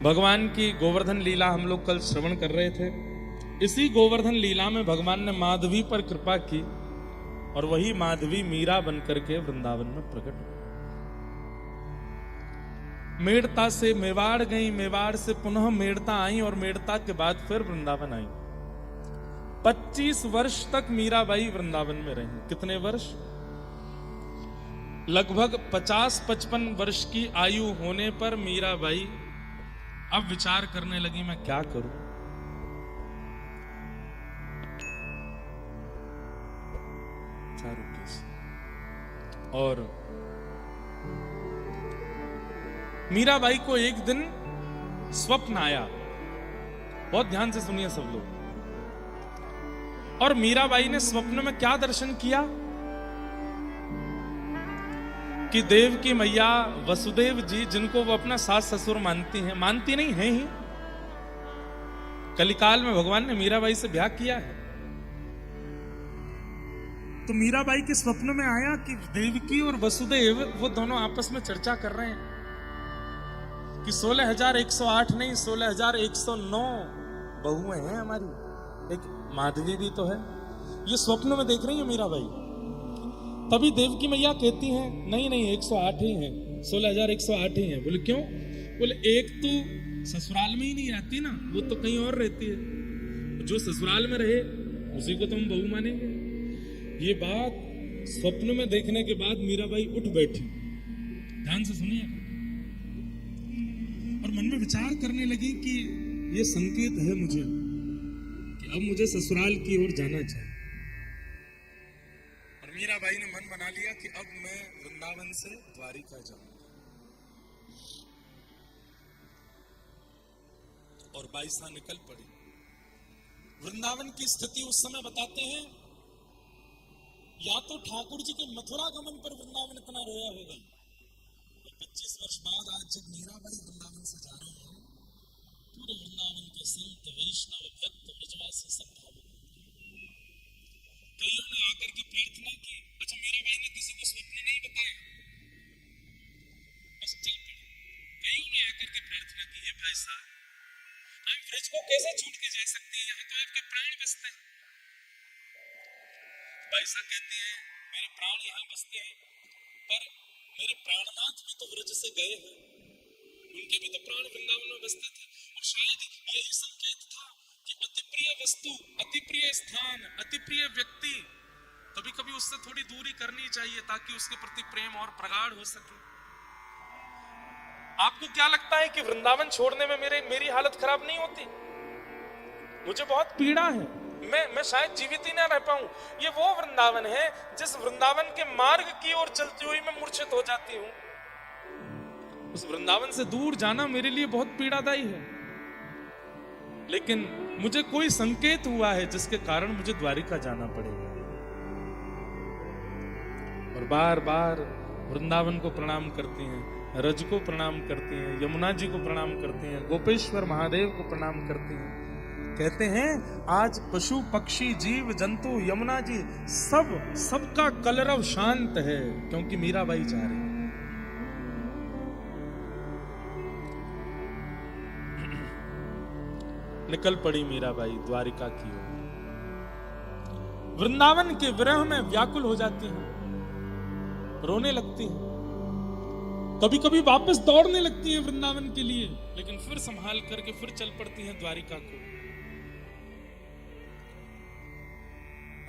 भगवान की गोवर्धन लीला हम लोग कल श्रवण कर रहे थे। इसी गोवर्धन लीला में भगवान ने माधवी पर कृपा की और वही माधवी मीरा बनकर के वृंदावन में प्रकट हुई। मेड़ता से मेवाड़ गई, मेवाड़ से पुनः मेड़ता आई और मेड़ता के बाद फिर वृंदावन आई। 25 वर्ष तक मीराबाई वृंदावन में रही। कितने वर्ष? लगभग 50-55 वर्ष की आयु होने पर मीराबाई अब विचार करने लगी, मैं क्या करूं। और मीराबाई को एक दिन स्वप्न आया। बहुत ध्यान से सुनिए सब लोग। और मीराबाई ने स्वप्न में क्या दर्शन किया कि देव की मैया वसुदेव जी, जिनको वो अपना सास ससुर मानती हैं, मानती नहीं है ही, कलिकाल में भगवान ने मीराबाई से ब्याह किया है। तो मीराबाई के स्वप्न में आया कि देवकी और वसुदेव वो दोनों आपस में चर्चा कर रहे हैं कि 16,108 नहीं 16,109 बहुएं हैं हमारी, एक माधवी भी तो है। ये स्वप्न में देख रही है मीराबाई। तभी देवकी मैया कहती हैं, नहीं 108 ही हैं, 16,108 ही हैं। बोले क्यों? बोले एक तो ससुराल में ही नहीं रहती ना, वो तो कहीं और रहती है। जो ससुराल में रहे उसी को तो हम बहू मानेंगे। ये बात स्वप्न में देखने के बाद मीराबाई उठ बैठी। ध्यान से सुनिए। और मन में विचार करने लगी कि ये संकेत है मुझे कि अब मुझे ससुराल की ओर जाना चाहिए। और मीराबाई ने मन बना लिया कि अब मैं वृंदावन से द्वारिका जाऊंगा। और बाईसा निकल पड़ी। वृंदावन की स्थिति उस समय बताते हैं, या तो ठाकुर जी के मथुरा गमन पर वृंदावन इतना रोया होगा। 25 वर्ष बाद आज जब मीराबाई वृंदावन से जा रही है, पूरे वृंदावन के संत वैष्णव भक्त ब्रजवासी सब भावुक। कईयों ने आकर के प्रार्थना की। अच्छा, मीराबाई ने किसी को स्वप्न नहीं बताया, बस चल पड़ी। कईयों ने आकर के प्रार्थना की, है भाई साहब आप ब्रज को कैसे छूट के जा सकती है, यहाँ तो आपके प्राण बसते हैं। भाई साहब कहते हैं, मेरे प्राण यहाँ बसते हैं, पर मेरे प्राणनाथ भी तो ब्रज से गए हैं, उनके भी तो प्राण वृंदावन में बसते थे। और शायद यही संकेत था कि अति प्रिय वस्तु, अति प्रिय स्थान, अति प्रिय व्यक्ति, कभी कभी उससे थोड़ी दूरी करनी चाहिए ताकि उसके प्रति प्रेम और प्रगाढ़ हो सके। आपको क्या लगता है कि वृंदावन छोड़ने में मेरी हालत खराब नहीं होती? मुझे बहुत पीड़ा है, मैं शायद जीवित ही ना रह पाऊं। ये वो वृंदावन है जिस वृंदावन के मार्ग की ओर चलती हुई मैं मूर्छित हो जाती हूं। उस वृंदावन से दूर जाना मेरे लिए बहुत पीड़ादायी है। लेकिन मुझे कोई संकेत हुआ है जिसके कारण मुझे द्वारिका जाना पड़ेगा। और बार बार वृंदावन को प्रणाम करती हैं, रज को प्रणाम करती हैं, यमुना जी को प्रणाम करती हैं, गोपेश्वर महादेव को प्रणाम करती हैं। कहते हैं आज पशु पक्षी जीव जंतु यमुना जी सबका कलरव शांत है, क्योंकि मीराबाई जा रही है। निकल पड़ी मीराबाई द्वारिका की ओर। वृंदावन के विरह में व्याकुल हो जाती हैं, रोने लगती हैं, कभी कभी वापस दौड़ने लगती हैं वृंदावन के लिए, लेकिन फिर संभाल करके फिर चल पड़ती हैं द्वारिका को।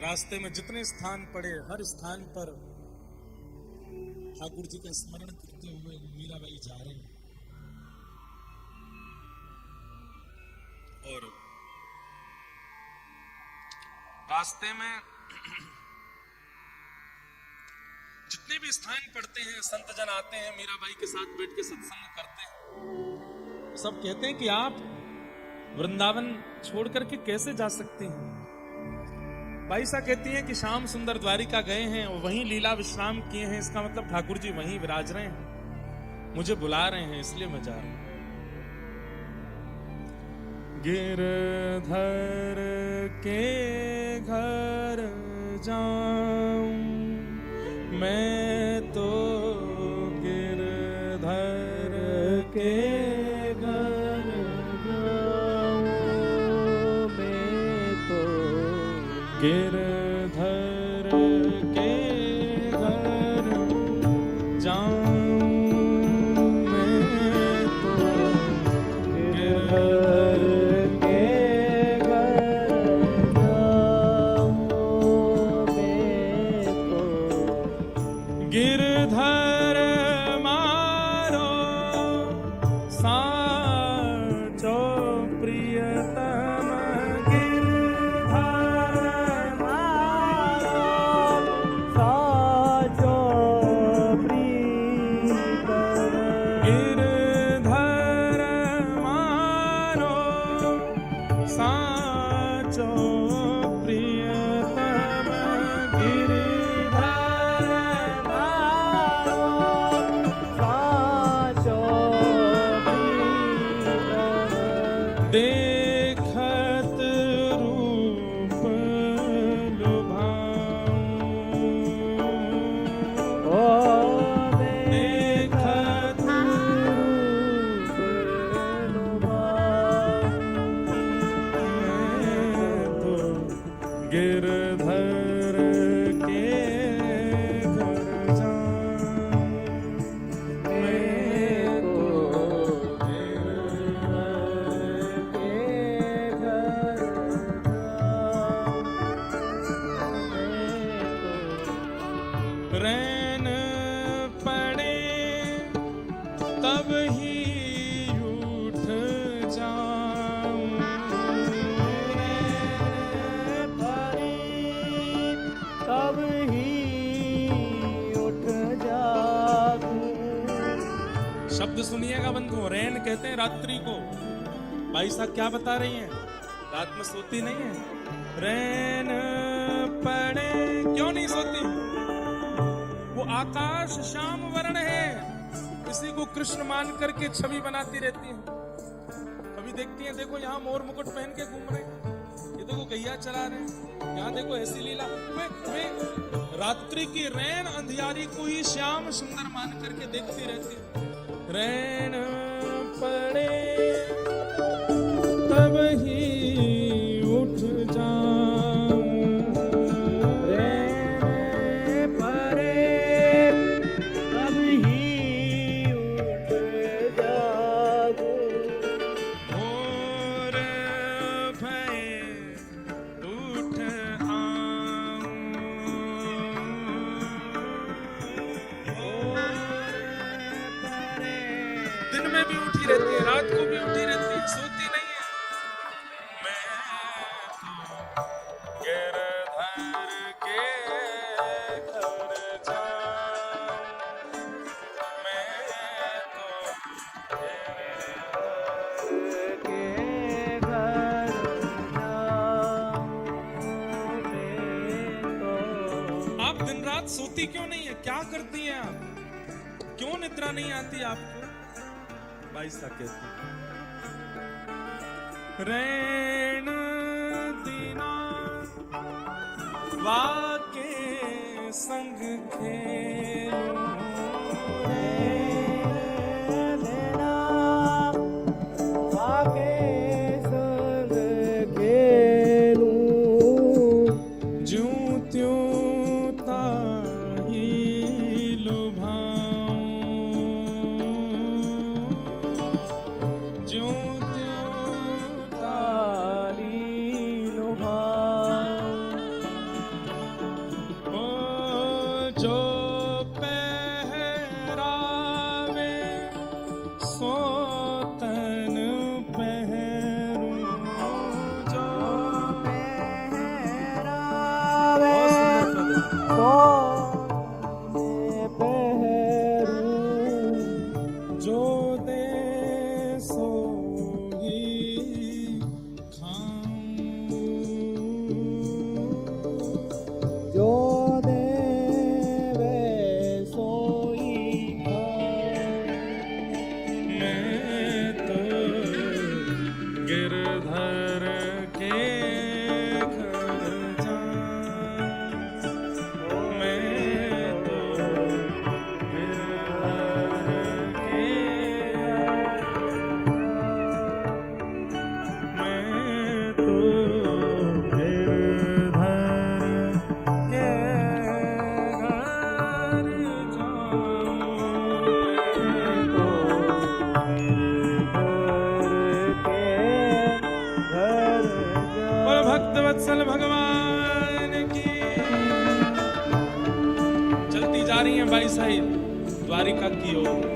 रास्ते में जितने स्थान पड़े, हर स्थान पर ठाकुर जी का स्मरण करते हुए मीराबाई जा रही हैं। और रास्ते में जितने भी स्थान पड़ते हैं, संत जन आते हैं, मीराबाई के साथ बैठ के सत्संग करते हैं। सब कहते हैं कि आप वृंदावन छोड़ करके कैसे जा सकते हैं। बाईसा कहती हैं कि श्याम सुंदर द्वारिका गए हैं और वहीं लीला विश्राम किए हैं, इसका मतलब ठाकुर जी वहीं विराज रहे हैं, मुझे बुला रहे हैं, इसलिए मैं जा रहा हूं। गिरधर के घर जाऊं मैं तो गिरधर के घर गिरधर के घर जाऊं मैं तो गिरधर के घर जाऊं मैं तो गिरधर मारो साचो प्रियतम गिरधर मारो साचो प्रीतम गिरधर मारो साचो प्रियतम गिरधर मारो साचो प्रीतम देखत रूप लुभाऊं ओ देखत रूप लुभाऊं मैं तो गिरधर के घर जाऊं मैं तो रैन पड़े तब ही उठ जाऊं तब ही उठ जाऊं शब्द सुनिएगा बंधु। रैन कहते हैं रात्रि को। भाई साहब क्या बता रही हैं? रात में सोती नहीं है। रैन पड़े क्यों नहीं सोती? वो आकाश श्याम वर्ण है, इसी को कृष्ण मान करके छवि बनाती रहती है। कभी देखती हैं, देखो यहाँ मोर मुकुट पहन के घूम रहे हैं, ये देखो गैया चला रहे हैं, यहाँ देखो ऐसी लीला। वे रात्रि की रैन अंधियारी को ही श्याम सुंदर मान करके देखती रहती है। रैन पड़े तब ही उठ जाऊं रैन पड़े तब ही उठ जाऊं भोर भय उठ आऊं दिन में भी उठी रहती है, रात को भी उठी रहती है, सोती नहीं है। मैं तो गिरधर के घर जाऊं मैं तो के घर जाऊं मैं तो आप दिन रात सोती क्यों नहीं है? क्या करती हैं आप? क्यों निद्रा नहीं आती आपको? भाई साहब कहती रैन दीना वाके संग खेलूं लेना आके संग खेलूं ज्यों त्यों ताही लुभाऊं ज्यों त्यों ताली लुभाऊं ओ जो पहरावे सो तन पहराऊं भाई साहब द्वारिका की ओर।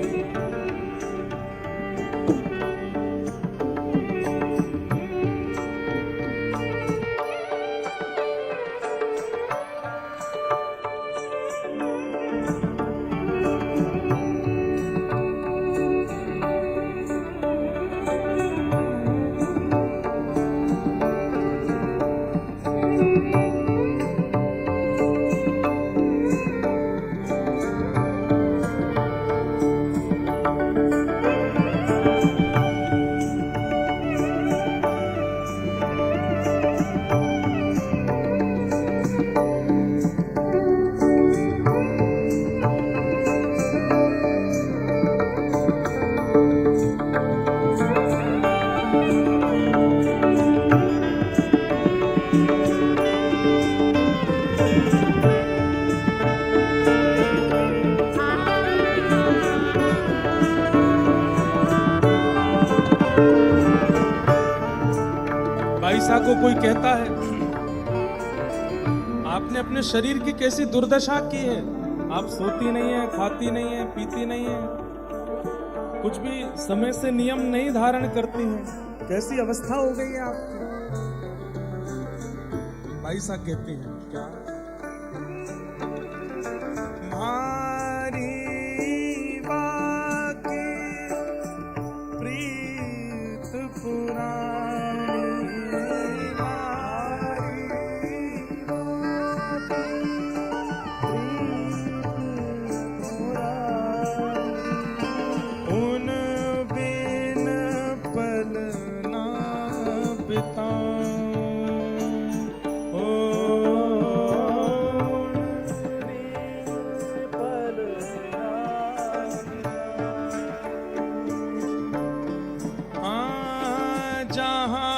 बाईसा को कोई कहता है आपने अपने शरीर की कैसी दुर्दशा की है, आप सोती नहीं है, खाती नहीं है, पीती नहीं है, कुछ भी समय से नियम नहीं धारण करती हैं, कैसी अवस्था हो गई है आपकी। बाईसा कहती हैं क्या, मारी बाकी प्रीत पुरानी, उन बिन पल ना बिताऊं, ओ पल हाँ जहाँ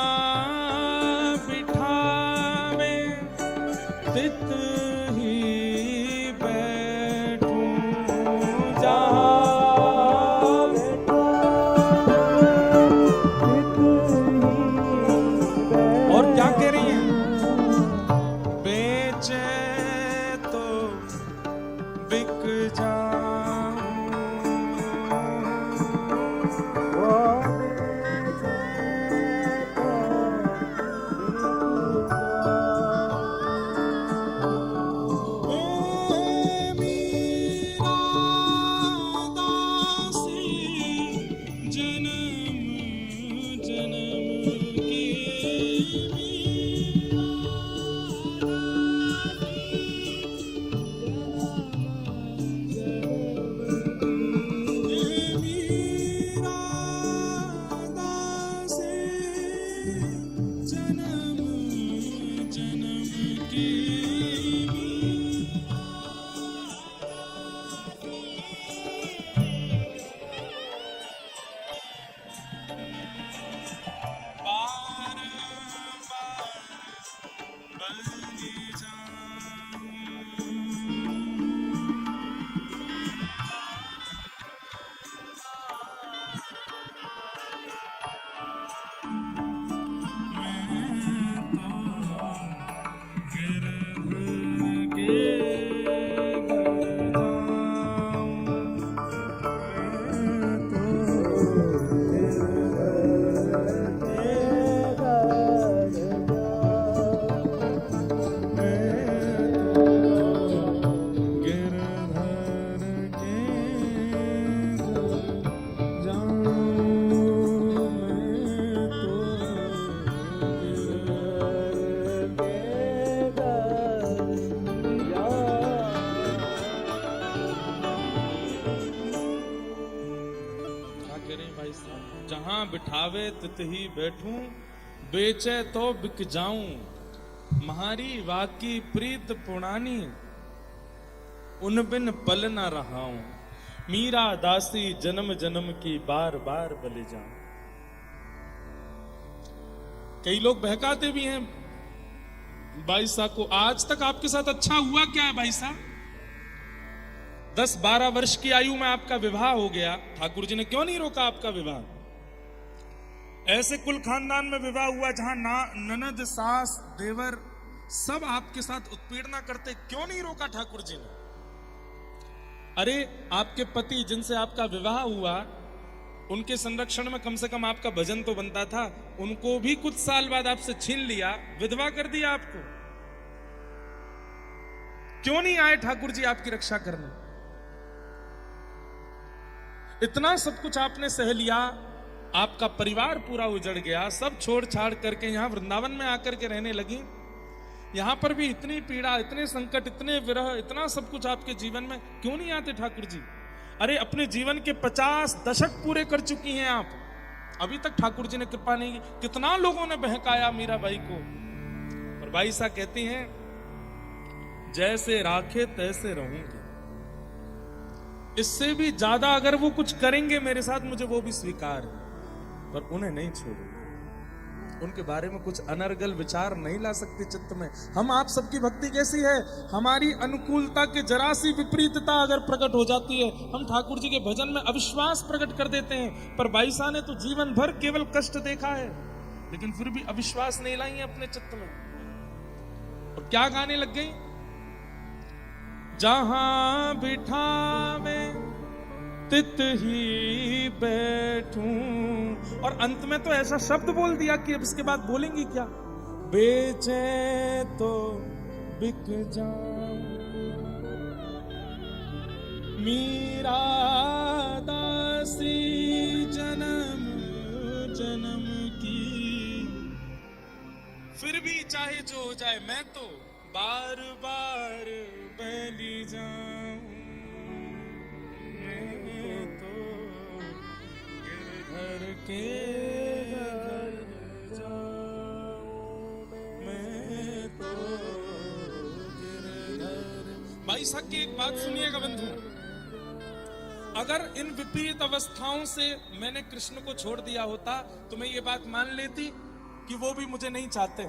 बिठावे तित ही बैठूं, जहाँ और क्या कह रही हैं, बेचे तो बिक जाऊं, ए मीरा दासी जन्म जन्म की, मीरा दासी जन्म जन्म की, बार बार बन जाऊं, जहां बिठावे तित ही बैठूं, बेचे तो बिक जाऊं, म्हारी वाकी प्रीत पुरानी, उन बिन पल न रहाऊं, मीरा दासी जन्म जन्म की बार बार बलि जाऊं। कई लोग बहकाते भी हैं बाईसा को, आज तक आपके साथ अच्छा हुआ क्या है बाईसा? 10-12 वर्ष की आयु में आपका विवाह हो गया, ठाकुर जी ने क्यों नहीं रोका आपका विवाह? ऐसे कुल खानदान में विवाह हुआ जहां ननद सास देवर सब आपके साथ उत्पीड़ना करते, क्यों नहीं रोका ठाकुर जी ने? अरे आपके पति जिनसे आपका विवाह हुआ, उनके संरक्षण में कम से कम आपका भजन तो बनता था, उनको भी कुछ साल बाद आपसे छीन लिया, विधवा कर दिया आपको। क्यों नहीं आए ठाकुर जी आपकी रक्षा करने? इतना सब कुछ आपने सह लिया, आपका परिवार पूरा उजड़ गया, सब छोड़ छाड़ करके यहां वृंदावन में आकर के रहने लगी। यहां पर भी इतनी पीड़ा, इतने संकट, इतने विरह, इतना सब कुछ आपके जीवन में, क्यों नहीं आते ठाकुर जी? अरे अपने जीवन के 50 दशक पूरे कर चुकी हैं आप, अभी तक ठाकुर जी ने कृपा नहीं की। कितना लोगों ने बहकाया मीराबाई को, और बाई सा कहती हैं, जैसे राखे तैसे रहूंगी। इससे भी ज्यादा अगर वो कुछ करेंगे मेरे साथ, मुझे वो भी स्वीकार है, पर उन्हें नहीं छोड़ूंगी। उनके बारे में कुछ अनर्गल विचार नहीं ला सकते चित्त में। हम आप सबकी भक्ति कैसी है? हमारी अनुकूलता के जरा सी विपरीतता अगर प्रकट हो जाती है, हम ठाकुर जी के भजन में अविश्वास प्रकट कर देते हैं। पर बाईसा ने तो जीवन भर केवल कष्ट देखा है, लेकिन फिर भी अविश्वास नहीं लाई है अपने चित्त में, और क्या गाने लग गई? जहां बिठावे तित ही बैठूं, और अंत में तो ऐसा शब्द बोल दिया कि अब इसके बाद बोलेंगी क्या? बेचे तो बिक जाऊं, मीरा दासी जन्म जन्म की, फिर भी चाहे जो हो जाए मैं तो बार बार बहली जाऊं, मैं तो गिरधर के घर जाऊं, मैं तो गिरधर। भाई साहब की एक बात सुनिएगा बंधु, अगर इन विपरीत अवस्थाओं से मैंने कृष्ण को छोड़ दिया होता तो मैं ये बात मान लेती कि वो भी मुझे नहीं चाहते।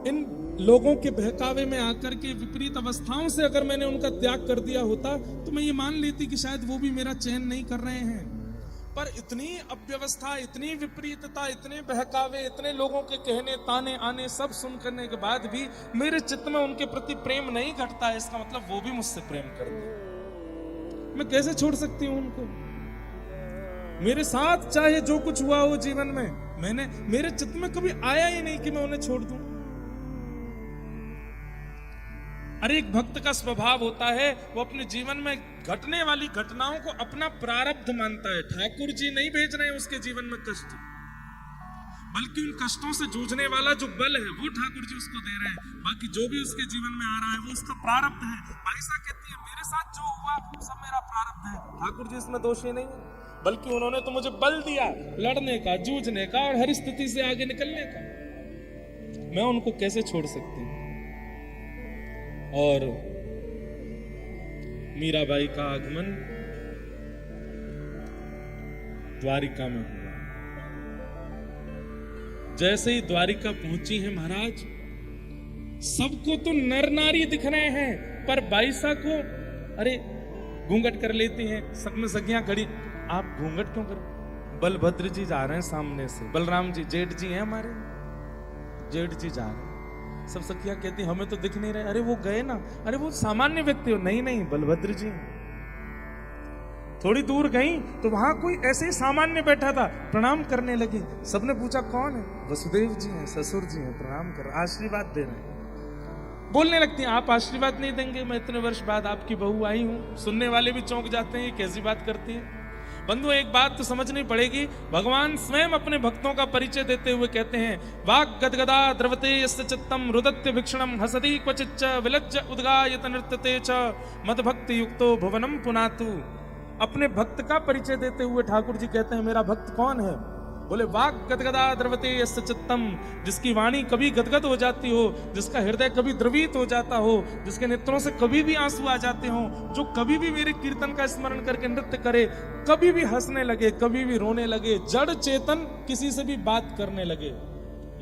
इन लोगों के बहकावे में आकर के विपरीत अवस्थाओं से अगर मैंने उनका त्याग कर दिया होता तो मैं ये मान लेती कि शायद वो भी मेरा चयन नहीं कर रहे हैं। पर इतनी अव्यवस्था, इतनी विपरीतता, इतने बहकावे, इतने लोगों के कहने ताने आने सब सुन करने के बाद भी मेरे चित्त में उनके प्रति प्रेम नहीं घटता है, इसका मतलब वो भी मुझसे प्रेम करते हैं। मैं कैसे छोड़ सकती हूं उनको? मेरे साथ चाहे जो कुछ हुआ हो जीवन में, मेरे चित्त में कभी आया ही नहीं कि मैं उन्हें छोड़ दूं। अरे एक भक्त का स्वभाव होता है, वो अपने जीवन में घटने वाली घटनाओं को अपना प्रारब्ध मानता है। ठाकुर जी नहीं भेज रहे हैं उसके जीवन में कष्ट, बल्कि उन कष्टों से जूझने वाला जो बल है वो ठाकुर जी उसको दे रहे हैं। बाकी जो भी उसके जीवन में आ रहा है वो उसका प्रारब्ध है। भाईसा कहती है, मेरे साथ जो हुआ वो सब मेरा प्रारब्ध है, ठाकुर जी इसमें दोषी नहीं है, बल्कि उन्होंने तो मुझे बल दिया लड़ने का, जूझने का और हर स्थिति से आगे निकलने का। मैं उनको कैसे छोड़ सकती हूँ? और मीराबाई का आगमन द्वारिका में हुआ। जैसे ही द्वारिका पहुंची है महाराज, सबको तो नर नारी दिख रहे हैं, पर बाईसा को अरे घूंघट कर लेती हैं। सब में सखियां खड़ी, आप घूंघट क्यों कर? बलभद्र जी जा रहे हैं सामने से, बलराम जी जेठ जी हैं हमारे, जेठ जी जा रहे हैं। सब सखियां कहती हमें तो दिख नहीं रहे। अरे वो गए ना, अरे वो सामान्य व्यक्ति हो। नहीं नहीं, बलभद्र जी। थोड़ी दूर गई तो वहां कोई ऐसे ही सामान्य बैठा था, प्रणाम करने लगी। सबने पूछा कौन है? वसुदेव जी हैं, ससुर जी हैं, प्रणाम कर, आशीर्वाद दे रहे हैं। बोलने लगती हैं, आप आशीर्वाद नहीं देंगे? मैं इतने वर्ष बाद आपकी बहू आई हूं। सुनने वाले भी चौंक जाते हैं, ये कैसी बात करती है। बंधु एक बात तो समझनी पड़ेगी, भगवान स्वयं अपने भक्तों का परिचय देते हुए कहते हैं, वाक् गदगदा द्रवते यस्य चित्तम रुदत्य भिक्षणम हसति क्वचिच्च विलज्ज उद्गायत नृत्यते च मद्भक्ति युक्तो भुवनम पुनातु। अपने भक्त का परिचय देते हुए ठाकुर जी कहते हैं, मेरा भक्त कौन है? बोले वाक् गदगदा द्रवते यस्य चित्तम, जिसकी वाणी कभी गदगद हो जाती हो, जिसका हृदय कभी द्रवित हो जाता हो, जिसके नेत्रों से कभी भी आंसू आ जाते हो, जो कभी भी मेरे कीर्तन का स्मरण करके नृत्य करे, कभी भी हंसने लगे, कभी भी रोने लगे, जड़ चेतन किसी से भी बात करने लगे,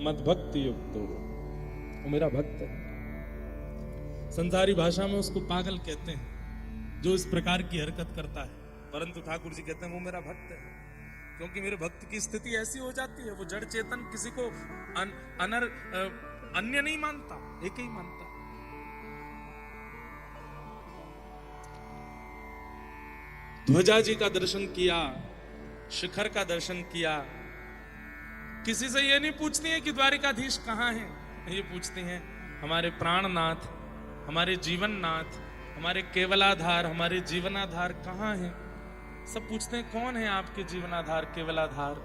मद्भक्ति युक्त हो, वो मेरा भक्त है। संसारी भाषा में उसको पागल कहते हैं जो इस प्रकार की हरकत करता है, परंतु ठाकुर जी कहते हैं वो मेरा भक्त है, क्योंकि मेरे भक्त की स्थिति ऐसी हो जाती है, वो जड़ चेतन किसी को अन्य नहीं मानता, एक ही मानता। ध्वजा जी का दर्शन किया, शिखर का दर्शन किया। किसी से ये नहीं पूछती है कि द्वारिकाधीश कहाँ है, ये पूछती हैं हमारे प्राणनाथ, हमारे जीवननाथ, हमारे केवलाधार, हमारे जीवनाधार कहाँ हैं। सब पूछते हैं कौन है आपके जीवनाधार, केवलाधार।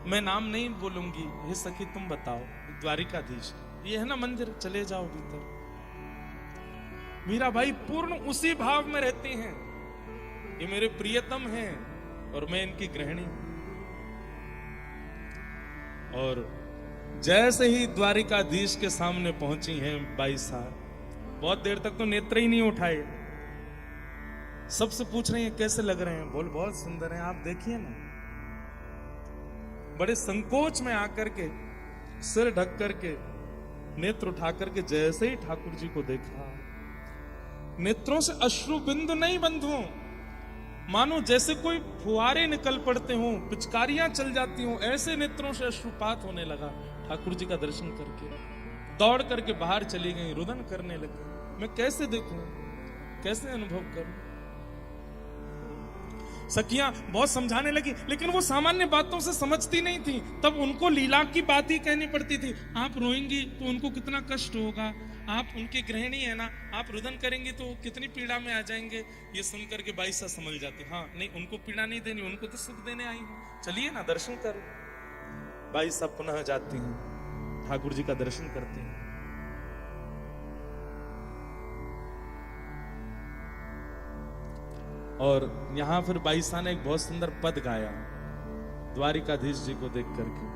मैं नाम नहीं बोलूंगी, हे सखी तुम बताओ। द्वारिकाधीश ये है ना मंदिर, चले जाओ भीतर। मीराबाई पूर्ण उसी भाव में रहती हैं, ये मेरे प्रियतम हैं और मैं इनकी गृहिणी हूं। और जैसे ही द्वारिकाधीश के सामने पहुंची हैं बाई साहब, बहुत देर तक तो नेत्र ही नहीं उठाए। सबसे पूछ रही हैं कैसे लग रहे हैं। बोल बहुत सुंदर हैं, आप देखिए ना। बड़े संकोच में आकर के सिर ढक करके नेत्र उठा करके जैसे ही ठाकुर जी को देखा, नेत्रों से अश्रु बिंदु नहीं बंधुओं, मानो जैसे कोई फुहारे निकल पड़ते हों, पिचकारियां चल जाती हों, ऐसे नेत्रों से अश्रुपात होने लगा। ठाकुर जी का दर्शन करके दौड़ करके बाहर चली गई, रुदन करने लगी। मैं कैसे देखूं, कैसे अनुभव करूं। सखियां बहुत समझाने लगी, लेकिन वो सामान्य बातों से समझती नहीं थी। तब उनको लीला की बात ही कहनी पड़ती थी। आप रोएंगी तो उनको कितना कष्ट होगा, आप उनकी गृहिणी है ना, आप रुदन करेंगी तो कितनी पीड़ा में आ जाएंगे। ये सुनकर के बाई सा समझ जाती, हाँ नहीं उनको पीड़ा नहीं देनी, उनको तो सुख देने आई हूं, चलिए ना दर्शन करो। बाई साहब पुनः जाती हैं, ठाकुर जी का दर्शन करती हैं। और यहां फिर बाई साहब ने एक बहुत सुंदर पद गाया द्वारिकाधीश जी को देख करके।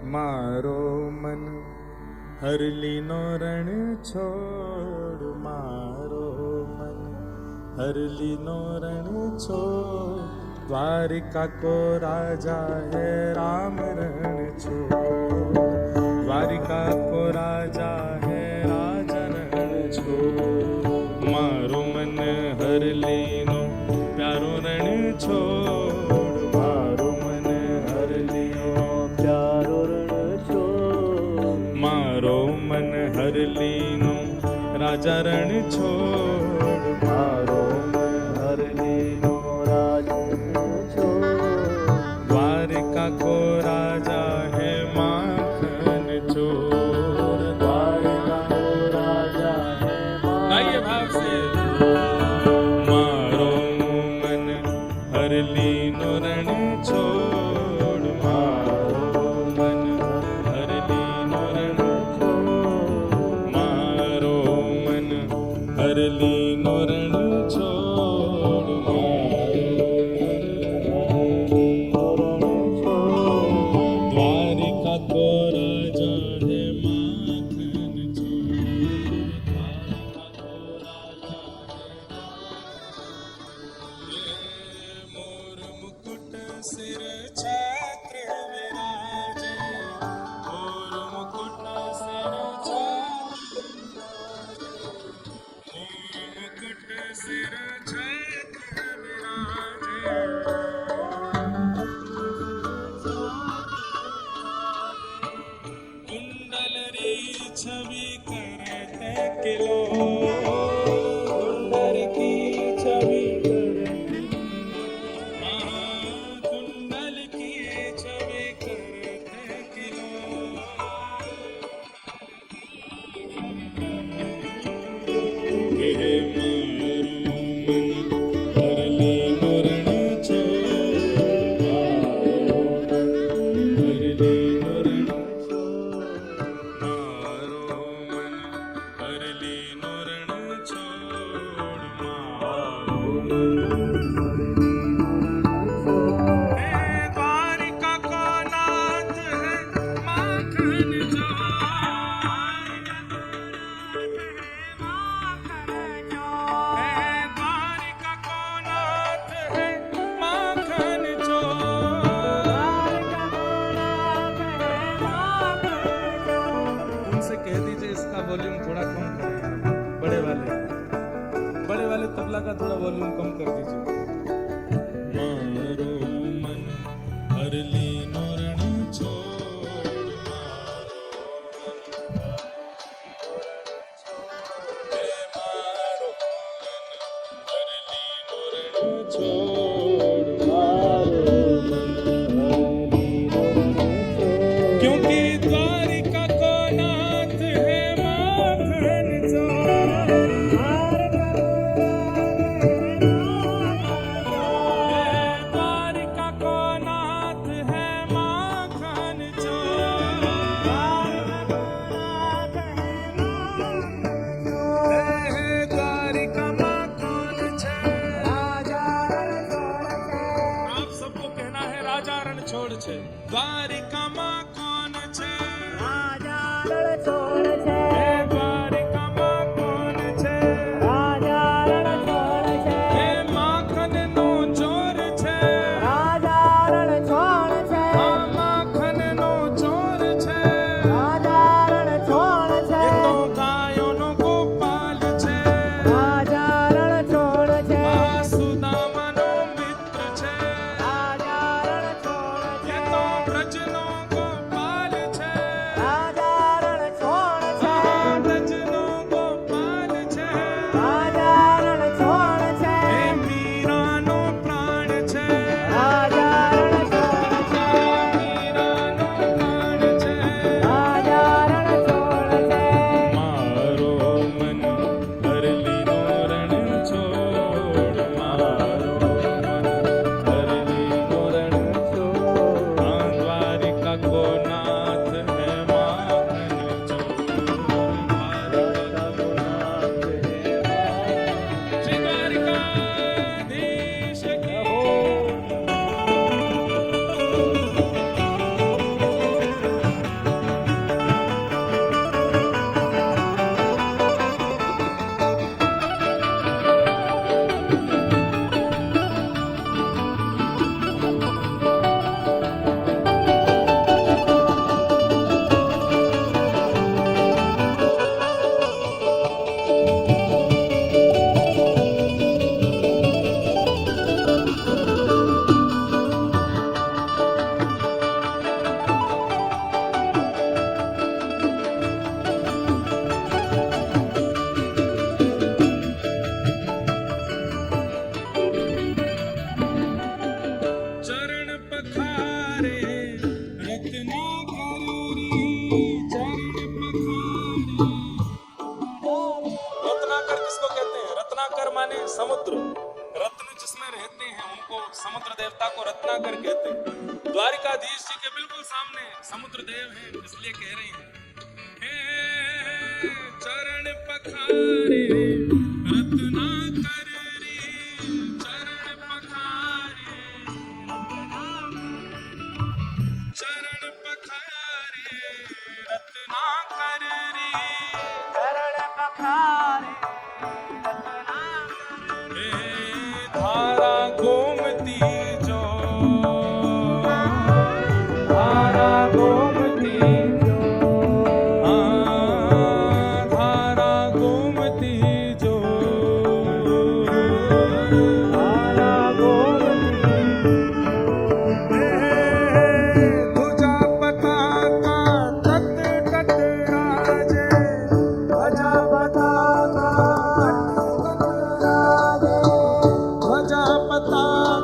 मारो मन हर लीनो रण छोड़, मारो मन हर लीनो रण छोड़, द्वारिका को राजा है राम रण छोड़, द्वारिका को राजा है राजा रण छोड़, मारो मन हर लीनो प्यारो रण छोड़, मारो मन हर लीनो प्यारो रण छोड़, मारो मन हर लीनो राजा रण छोड़, मारो मन हर लीनो राजा रण छोड़, द्वारिका को राजा है माखन चोर, द्वारिका को राजा है गाइए भाव से। मारो मन हर लीनो रण छोड़, मारो मन हर लीनो रण छोड़, मारो मन हर लीनो रण छोड़, द्वारिका को राजा है माखन चोर, द्वारिका को राजा है मोर मुकुट सिर छत्र विराजे, मोर मुकुट सिर छत्र, मोर मुकुट सिर छत्र विराजे, कुंडल री छवि करते किलो, कुंडल की छवि करते, कुंडल की छवि करते किलो, हे मारो मन हर लीनो रण छोड़, मारो मन हर लीनो रण छोड़, मारो मन हर लीनो रण छोड़, मारो हे द्वारिका को नाथ है माखन चोर, हे द्वारिका को नाथ है माखन चोर। उनसे कह दीजिए इसका वॉल्यूम थोड़ा कम करें, बड़े वाले तबला का थोड़ा वॉल्यूम कम कर दीजिए। मारो मन हर लीनो रण छोड़, मारो मन छोड़, मारो मन हरिनो छोड़। क्योंकि द्वारिका को नाथ है माखन चोर। द्वारिका को नाथ है माखन चोर। द्वारिका माखन छे। आप सबको कहना है राजा रण छोड़ छे। द्वारिका माखन छे। हे द्वारिका माखन छे। हे माखन नो चोर छे। हाँ माखन नो चोर छे। ये तो गायों नो गोपाल छे। सुदामा नो मित्र छे। ये तो ब्रज नो गोपाल छे। ब्रज नो गोपाल छे। हे मीरा नो प्राण छे। मीरा नो प्राण छे। मारो मन हरली नो रण छोड़। मारो मन हरली नो रण छोड़। हाँ द्वारिका को नाथ है माखन चोर। श्री द्वारिकाधीश की चरण पखारे रत्नाकरी। चरण पखारे। रत्नाकर किसको कहते हैं? रत्नाकर माने समुद्र। रत्न जिसमें रहते हैं उनको समुद्र देवता को रत्नाकर कहते हैं। द्वारिकाधीश जी के बिल्कुल सामने समुद्र देव हैं, इसलिए कह रहे हैं हे चरण पखारे रत्नाकरी। चरण पखारे चरण पखारे रत्नाकरी। हे धारा गोमती जो। धारा गोमती जो। हाँ धारा गोमती जो। ध्वजा पताका तट तट राजे। ध्वजा पताका ध्वजा पताका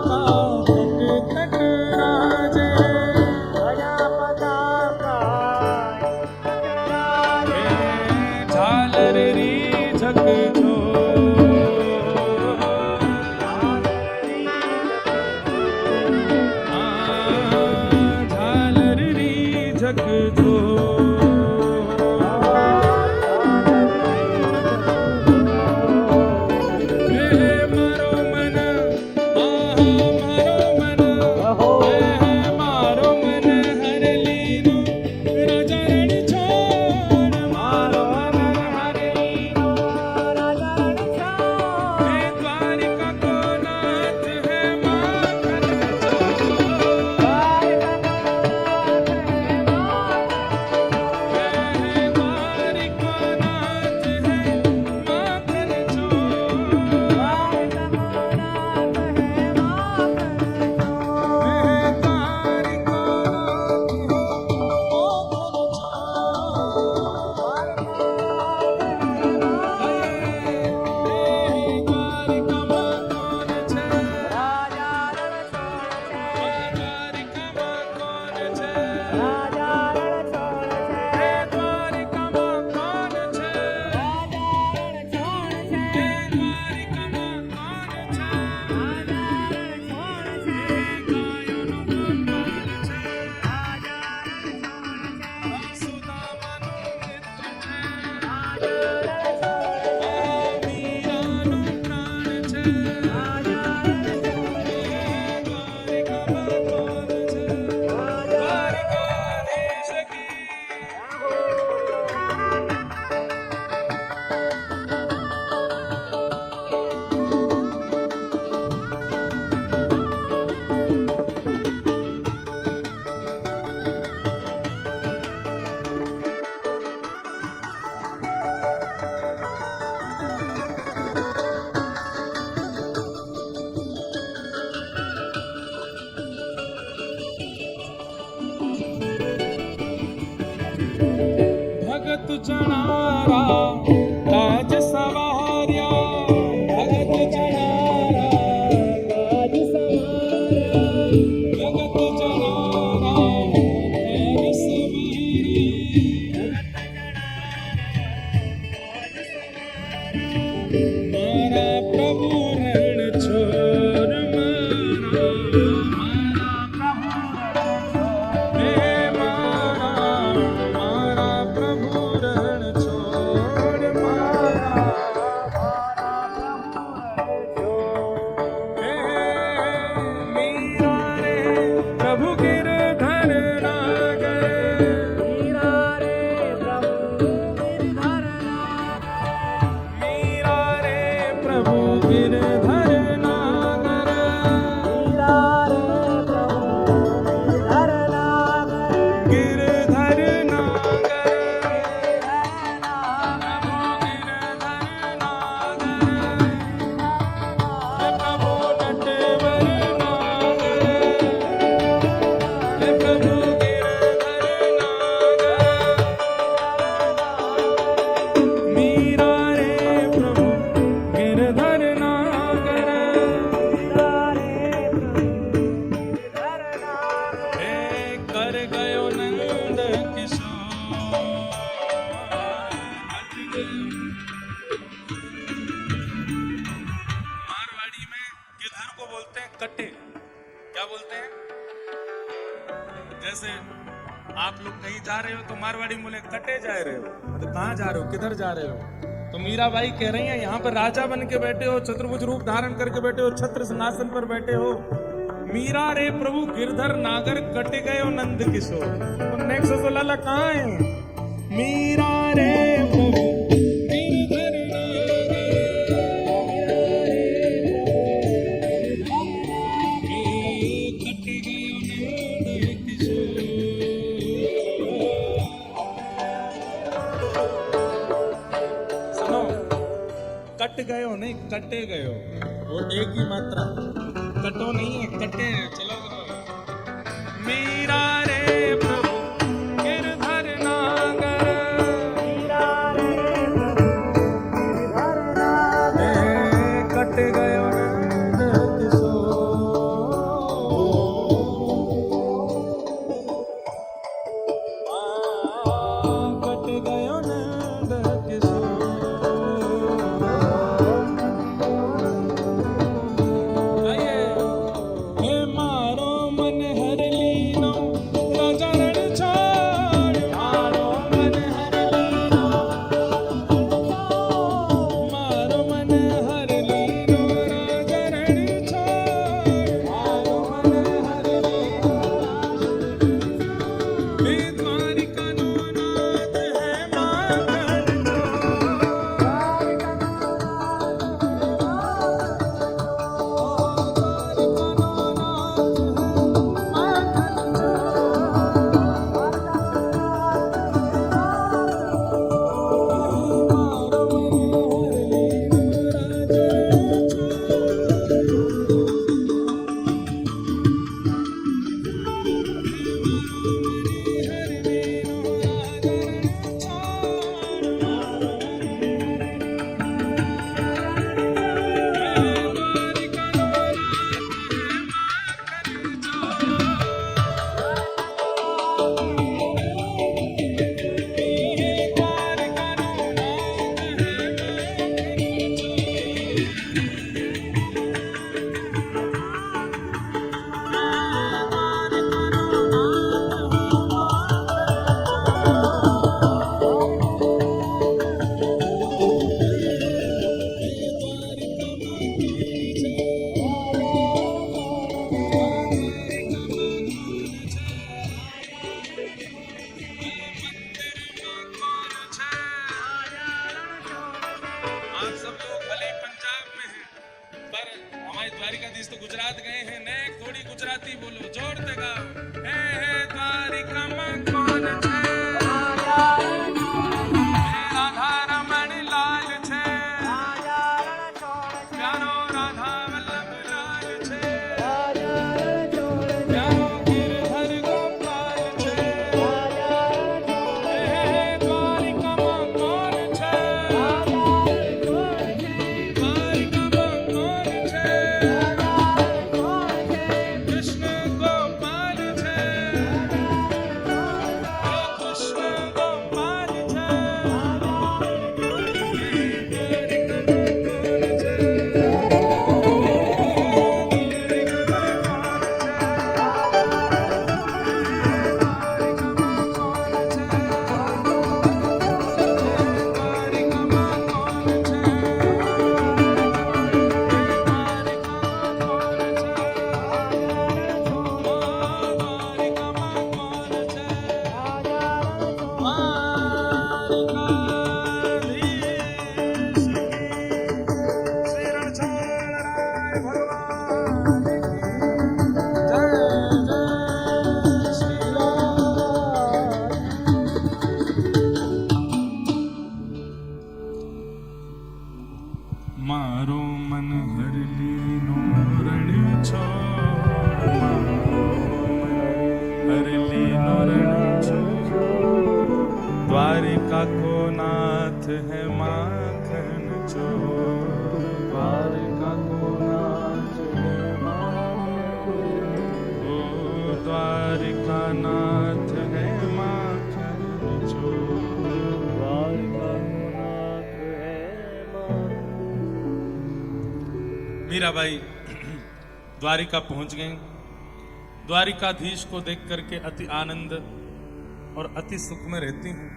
बोलते हैं कटे। क्या बोलते हैं? जैसे आप लोग कहीं जा रहे हो तो मारवाड़ी बोले कटे जा रहे हो, तो कहाँ जा रहे हो, किधर जा रहे हो? तो मीराबाई कह रही हैं यहाँ पर राजा बन के बैठे हो, चतुर्भुज रूप धारण करके बैठे हो, छत्र सिंहासन पर बैठे हो। मीरा रे प्रभु गिरधर नागर कटे गए हो नंद किशोर। तो नेक्स्ट तो लाला कहाँ है? मीरा रे प्रभु गिरधर कट गए हो, नहीं कटे गए हो, वो एक ही मात्रा, कटो नहीं है, कटे हैं। चलो मीरा रे प्रभु गिरधर नागर, मीरा रे प्रभु गिरधर नागर, कट गए हो नंद किशोर, कट गए हो नंद किशोर। द्वारिकाधीश तो गुजरात गए हैं, नए थोड़ी गुजराती बोलो, जोर देगा। हे द्वारिका में कौन छे, राधा रमण लाल छे, प्यारो राधा वल्लभ लाल छे, प्यारो गिरधर गोपाल छे, हे द्वारिका में कौन छे, द्वारिका में कौन छे, कृष्ण गोपाल छे, कृष्ण गोपाल छे, मारो मन हर लीनो रण छोड़, हर लीनो रण छोड़, द्वारिका को नाथ है माखन चोर, द्वारिका को नाथ है माखन चोर, द्वारिका नाथ है माखन चोर, द्वारिका को नाथ है। मीराबाई द्वारिका पहुंच गए। द्वारिकाधीश को देख करके अति आनंद और अति सुख में रहती हैं।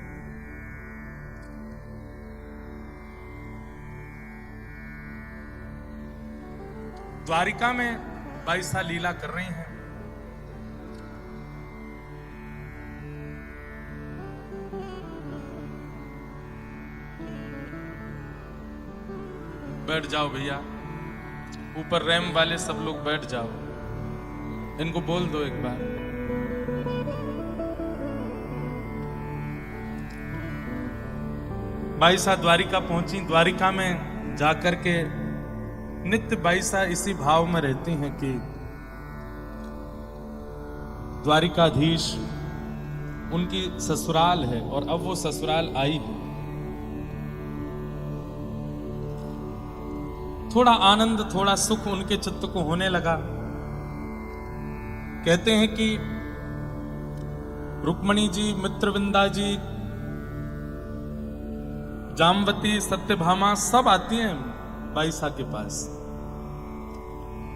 द्वारिका में बाईसा लीला कर रही हैं। बैठ जाओ भैया, ऊपर रैम वाले सब लोग बैठ जाओ, इनको बोल दो एक बार। बाईसा द्वारिका पहुंची। द्वारिका में जाकर के नित्य बाईसा इसी भाव में रहती हैं कि द्वारिकाधीश उनकी ससुराल है और अब वो ससुराल आई है। थोड़ा आनंद, थोड़ा सुख उनके चित्त को होने लगा। कहते हैं कि रुक्मणी जी, मित्रविंदा जी, जामवती, सत्यभामा सब आती हैं बाईसा के पास।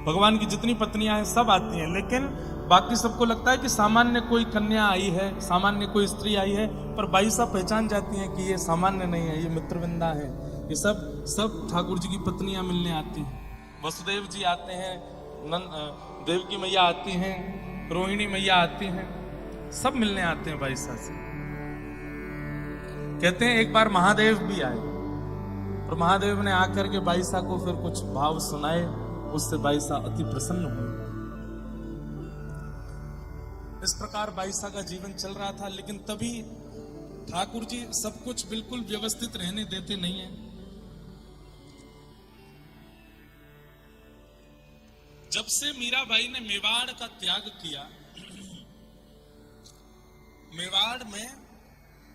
भगवान की जितनी पत्नियां हैं सब आती हैं, लेकिन बाकी सबको लगता है कि सामान्य कोई कन्या आई है, सामान्य कोई स्त्री आई है, पर बाईसा पहचान जाती हैं कि ये सामान्य नहीं है, ये मित्रविंदा है। ये सब ठाकुर जी की पत्नियां मिलने आती हैं। वसुदेव जी आते हैं, देवकी मैया आती हैं, रोहिणी मैया आती हैं, सब मिलने आते हैं बाईसा से। कहते हैं एक बार महादेव भी आए और महादेव ने आकर के बाईसा को फिर कुछ भाव सुनाए, उससे बाईसा अति प्रसन्न हुई। इस प्रकार बाईसा का जीवन चल रहा था, लेकिन तभी ठाकुर जी सब कुछ बिल्कुल व्यवस्थित रहने देते नहीं है। जब से मीराबाई ने मेवाड़ का त्याग किया, मेवाड़ में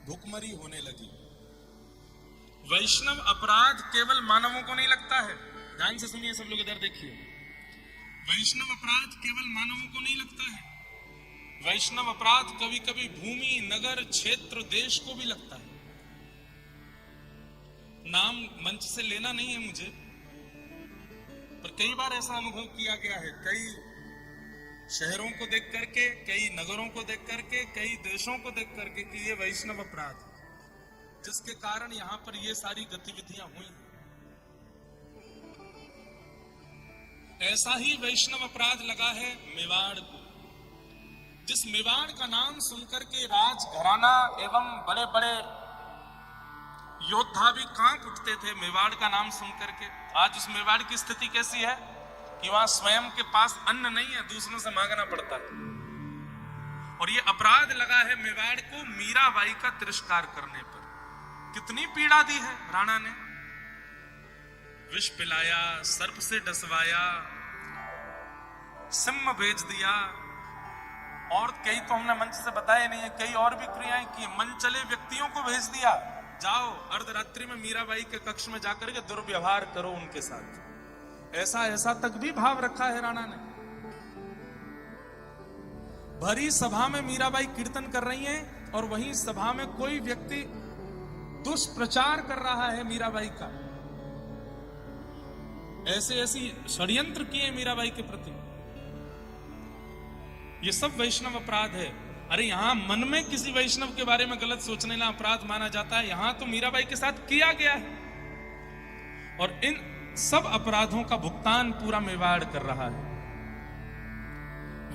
भुखमरी होने लगी। वैष्णव अपराध केवल मानवों को नहीं लगता है, ध्यान से सुनिए सब लोग, इधर देखिए। वैष्णव अपराध केवल मानवों को नहीं लगता है, वैष्णव अपराध कभी कभी भूमि, नगर, क्षेत्र, देश को भी लगता है। नाम मंच से लेना नहीं है मुझे, पर कई बार ऐसा अनुभव किया गया है, कई शहरों को देख करके, कई नगरों को देख करके, कई देशों को देख करके कि ये वैष्णव अपराध है, जिसके कारण यहां पर ये सारी गतिविधियां हुई। ऐसा ही वैष्णव अपराध लगा है मेवाड़ को, जिस मेवाड़ का नाम सुनकर के राजघराना एवं बड़े बड़े योद्धा भी कांप उठते थे मेवाड़ का नाम सुनकर के। आज उस मेवाड़ की स्थिति कैसी है कि वहां स्वयं के पास अन्न नहीं है, दूसरों से मांगना पड़ता है। और ये अपराध लगा है मेवाड़ को मीराबाई का तिरस्कार करने पर। कितनी पीड़ा दी है राणा ने, विष पिलाया, सर्प से डसवाया, सिम भेज दिया, और कई तो हमने मंच से बताए नहीं है, कई और भी क्रियाएं की। मन चले व्यक्तियों को भेज दिया, जाओ अर्धरात्रि में मीराबाई के कक्ष में जाकर के दुर्व्यवहार करो उनके साथ। ऐसा तक भी भाव रखा है राणा ने। भरी सभा में मीराबाई कीर्तन कर रही हैं और वहीं सभा में कोई व्यक्ति दुष्प्रचार कर रहा है मीराबाई का। ऐसी षड्यंत्र किए मीराबाई के प्रति। ये सब वैष्णव अपराध है। अरे यहां मन में किसी वैष्णव के बारे में गलत सोचने ना अपराध माना जाता है, यहां तो मीराबाई के साथ किया गया है। और इन सब अपराधों का भुगतान पूरा मेवाड़ कर रहा है।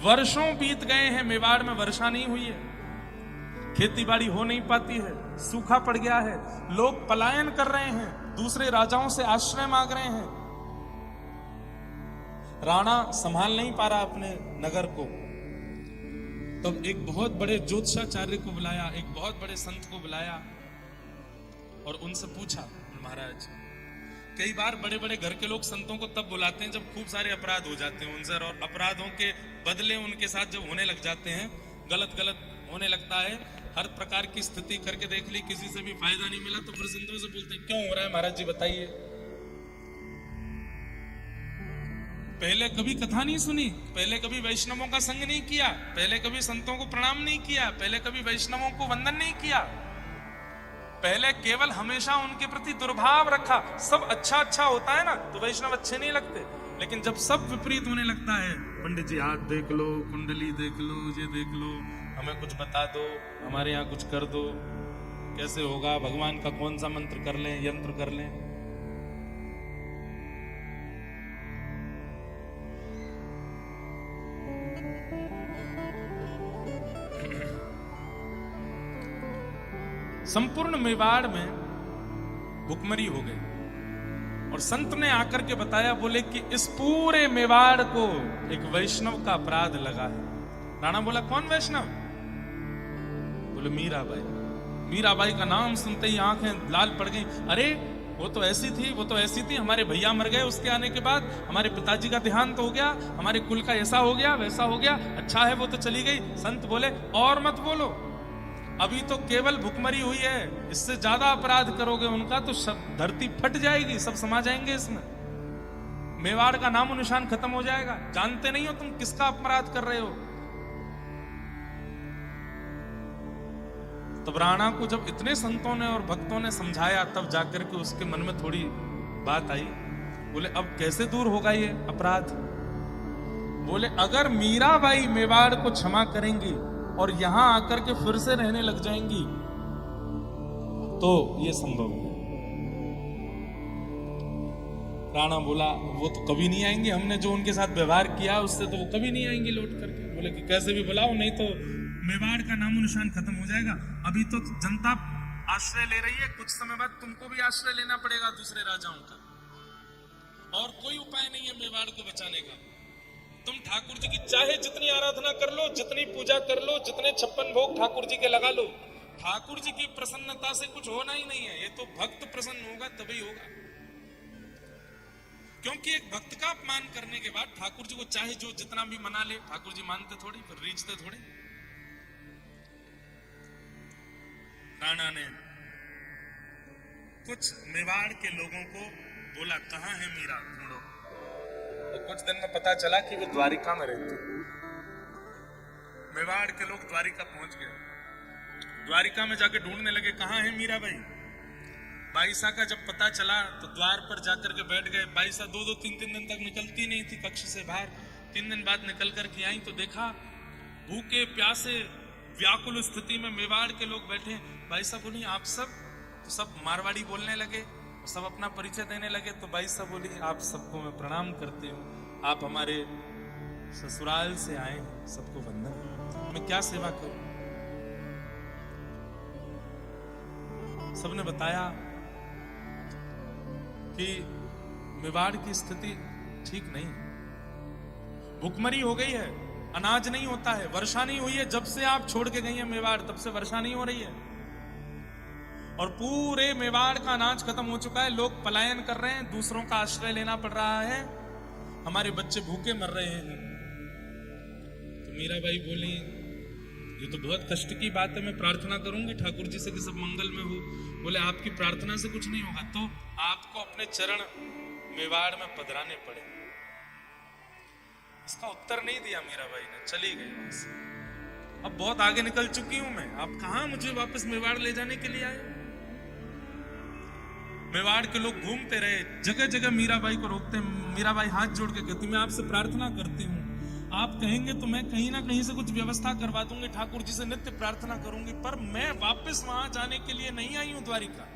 वर्षों बीत गए हैं, मेवाड़ में वर्षा नहीं हुई है, खेती बाड़ी हो नहीं पाती है, सूखा पड़ गया है, लोग पलायन कर रहे हैं, दूसरे राजाओं से आश्रय मांग रहे हैं। राणा संभाल नहीं पा रहा अपने नगर को। तब एक बहुत बड़े ज्योतिषाचार्य को बुलाया, एक बहुत बड़े संत को बुलाया और उनसे पूछा, महाराज कई बार बड़े बड़े घर के लोग संतों को तब बुलाते हैं जब खूब सारे अपराध हो जाते हैं उनसे, और अपराधों के बदले उनके साथ जब होने लग जाते हैं, गलत होने लगता है, हर प्रकार की स्थिति करके देख ली, किसी से भी फायदा नहीं मिला, तो फिर संतों से बोलते हैं क्यों हो रहा है महाराज जी बताइए। पहले कभी कथा नहीं सुनी, पहले कभी वैष्णवों का संग नहीं किया, पहले कभी संतों को प्रणाम नहीं किया, पहले कभी वैष्णवों को वंदन नहीं किया, पहले केवल हमेशा उनके प्रति दुर्भाव रखा। सब अच्छा होता है ना तो वैष्णव अच्छे नहीं लगते, लेकिन जब सब विपरीत होने लगता है, पंडित जी हाथ देख लो, कुंडली देख लो, ये देख लो, हमें कुछ बता दो, हमारे यहाँ कुछ कर दो, कैसे होगा, भगवान का कौन सा मंत्र कर लें, यंत्र कर लें। संपूर्ण मेवाड़ में भुखमरी हो गई और संत ने आकर के बताया, बोले कि इस पूरे मेवाड़ को एक वैष्णव का अपराध लगा है। राणा बोला, कौन वैष्णव? बोले मीराबाई। मीराबाई का नाम सुनते ही आंखें लाल पड़ गई। अरे वो तो ऐसी थी, वो तो ऐसी थी, हमारे भैया मर गए उसके आने के बाद, हमारे पिताजी का देहांत हो गया, हमारे कुल का ऐसा हो गया, वैसा हो गया, अच्छा है वो तो चली गई। संत बोले, और मत बोलो, अभी तो केवल भुखमरी हुई है, इससे ज्यादा अपराध करोगे उनका तो धरती फट जाएगी, सब समा जाएंगे इसमें, मेवाड़ का नामो निशान खत्म हो जाएगा। जानते नहीं हो तुम किसका अपराध कर रहे हो। तब राणा को जब इतने संतों ने और भक्तों ने समझाया, तब जाकर के उसके मन में थोड़ी बात आई। बोले, अब कैसे दूर होगा ये अपराध? बोले, अगर मीराबाई मेवाड़ को क्षमा करेंगी और यहां आकर के फिर से रहने लग जाएंगी तो ये संभव है। राणा बोला, वो तो कभी नहीं आएंगे, हमने जो उनके साथ व्यवहार किया उससे तो वो कभी नहीं आएंगे लौट करके। बोले कि कैसे भी बुलाओ, नहीं तो मेवाड़ का नामो निशान खत्म हो जाएगा। अभी तो जनता आश्रय ले रही है, कुछ समय बाद तुमको भी आश्रय लेना पड़ेगा दूसरे राजाओं का, और कोई उपाय नहीं है मेवाड़ को बचाने का। तुम ठाकुर जी की चाहे जितनी आराधना कर लो, जितनी पूजा कर लो, जितने 56 भोग ठाकुर जी के लगा लो, ठाकुर जी की प्रसन्नता से कुछ होना ही नहीं है। ये तो भक्त प्रसन्न होगा तभी होगा, क्योंकि एक भक्त का अपमान करने के बाद ठाकुर जी को चाहे जो जितना भी मना ले, ठाकुर जी मानते थोड़ी, फिर रीझते थोड़ी। राणा ने कुछ मेवाड़ के लोगों को बोला, कहां है मीरा, ढूंढो। तो कुछ दिन में पता चला कि वो द्वारिका में रहती। मेवाड़ के लोग द्वारिका पहुंच गए, द्वारिका में जाके ढूंढने लगे, कहां है मीराबाई। बाईसा का जब पता चला तो द्वार पर जाकर के बैठ गए। बाईसा 2-2, 3-3 दिन तक निकलती नहीं थी कक्ष से बाहर। 3 दिन बाद निकल कर के आई तो देखा भूखे प्यासे व्याकुल स्थिति में मेवाड़ के लोग बैठे। बाईसा बोली, आप सब? तो सब मारवाड़ी बोलने लगे, सब अपना परिचय देने लगे। तो बाईसा बोली, आप सबको मैं प्रणाम करती हूँ, आप हमारे ससुराल से आए हैं, सबको वंदन, मैं क्या सेवा करूं। सबने बताया कि मेवाड़ की स्थिति ठीक नहीं, भुखमरी हो गई है, अनाज नहीं होता है, वर्षा नहीं हुई है। जब से आप छोड़ के गई हैं मेवाड़, तब से वर्षा नहीं हो रही है और पूरे मेवाड़ का अनाज खत्म हो चुका है। लोग पलायन कर रहे हैं, दूसरों का आश्रय लेना पड़ रहा है, हमारे बच्चे भूखे मर रहे हैं। तो मीराबाई बोली, ये तो बहुत कष्ट की बात है, मैं प्रार्थना करूंगी ठाकुर जी से कि सब मंगल में हो। बोले, आपकी प्रार्थना से कुछ नहीं होगा, तो आपको अपने चरण मेवाड़ में पधराने पड़े। इसका उत्तर नहीं दिया मीराबाई ने, चली गई वहां से। अब बहुत आगे निकल चुकी हूं मैं, आप कहां मुझे वापस मेवाड़ ले जाने के लिए आए। मेवाड़ के लोग घूमते रहे, जगह जगह मीराबाई को रोकते। मीराबाई हाथ जोड़ के कहती, मैं आपसे प्रार्थना करती हूँ, आप कहेंगे तो मैं कहीं ना कहीं से कुछ व्यवस्था करवा दूंगी, ठाकुर जी से नित्य प्रार्थना करूंगी, पर मैं वापस वहां जाने के लिए नहीं आई हूं द्वारिका।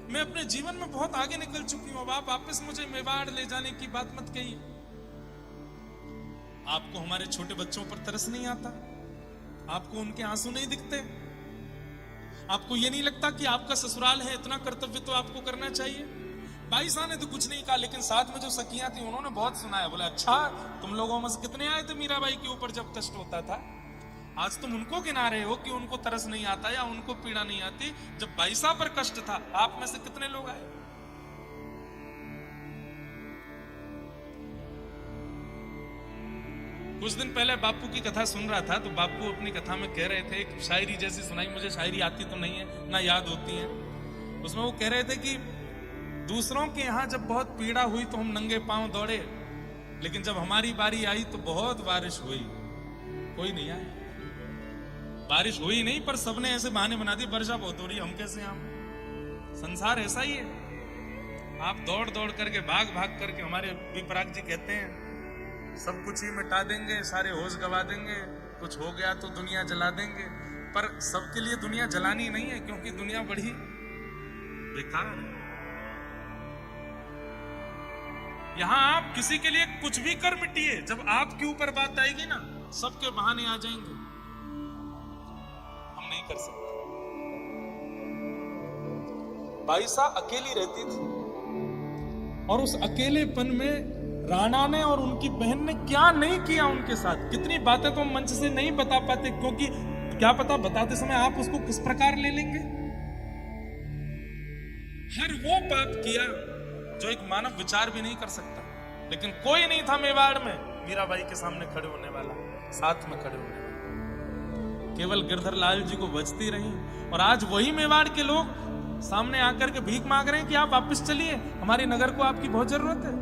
मैं अपने जीवन में बहुत आगे निकल चुकी हूं, अब आप वापस मुझे मेवाड़ ले जाने की बात मत कहिए। आपको हमारे छोटे बच्चों पर तरस नहीं आता, आपको उनके आंसू नहीं दिखते, आपको ये नहीं लगता कि आपका ससुराल है, इतना कर्तव्य तो आपको करना चाहिए। बाईसा ने तो कुछ नहीं कहा, लेकिन साथ में जो सखियां थी उन्होंने बहुत सुनाया। बोला, अच्छा तुम लोगों में से कितने आए थे मीराबाई के ऊपर जब कष्ट होता था, आज तुम उनको गिना रहे हो कि उनको तरस नहीं आता या उनको पीड़ा नहीं आती। जब बाईसा पर कष्ट था, आप में से कितने लोग आए। कुछ दिन पहले बापू की कथा सुन रहा था, तो बापू अपनी कथा में कह रहे थे, एक शायरी जैसी सुनाई, मुझे शायरी आती तो नहीं है ना याद होती है। उसमें वो कह रहे थे कि दूसरों के यहाँ जब बहुत पीड़ा हुई तो हम नंगे पांव दौड़े, लेकिन जब हमारी बारी आई तो बहुत बारिश हुई, कोई नहीं आया। बारिश हुई नहीं, पर सबने ऐसे बहाने बना दिए, वर्षा बहुत हो रही है, हम कैसे आए। संसार ऐसा ही है, आप दौड़ दौड़ करके भाग भाग करके, हमारे विपराग जी कहते हैं सब कुछ ही मिटा देंगे, सारे होश गवा देंगे, कुछ हो गया तो दुनिया जला देंगे। पर सबके लिए दुनिया जलानी नहीं है, क्योंकि दुनिया बड़ी बेकार है। यहां आप किसी के लिए कुछ भी कर मिटिए, जब आपके ऊपर बात आएगी ना, सबके बहाने आ जाएंगे, हम नहीं कर सकते। बाईसा अकेली रहती थी, और उस अकेलेपन में राणा ने और उनकी बहन ने क्या नहीं किया उनके साथ। कितनी बातें तो हम मंच से नहीं बता पाते, क्योंकि क्या पता बताते समय आप उसको किस प्रकार ले लेंगे। हर वो पाप किया जो एक मानव विचार भी नहीं कर सकता, लेकिन कोई नहीं था मेवाड़ में मीराबाई के सामने खड़े होने वाला, साथ में खड़े होने वाला। केवल गिरधर लाल जी को बचती रही, और आज वही मेवाड़ के लोग सामने आकर के भीख मांग रहे हैं कि आप वापस चलिए, हमारे नगर को आपकी बहुत जरूरत है।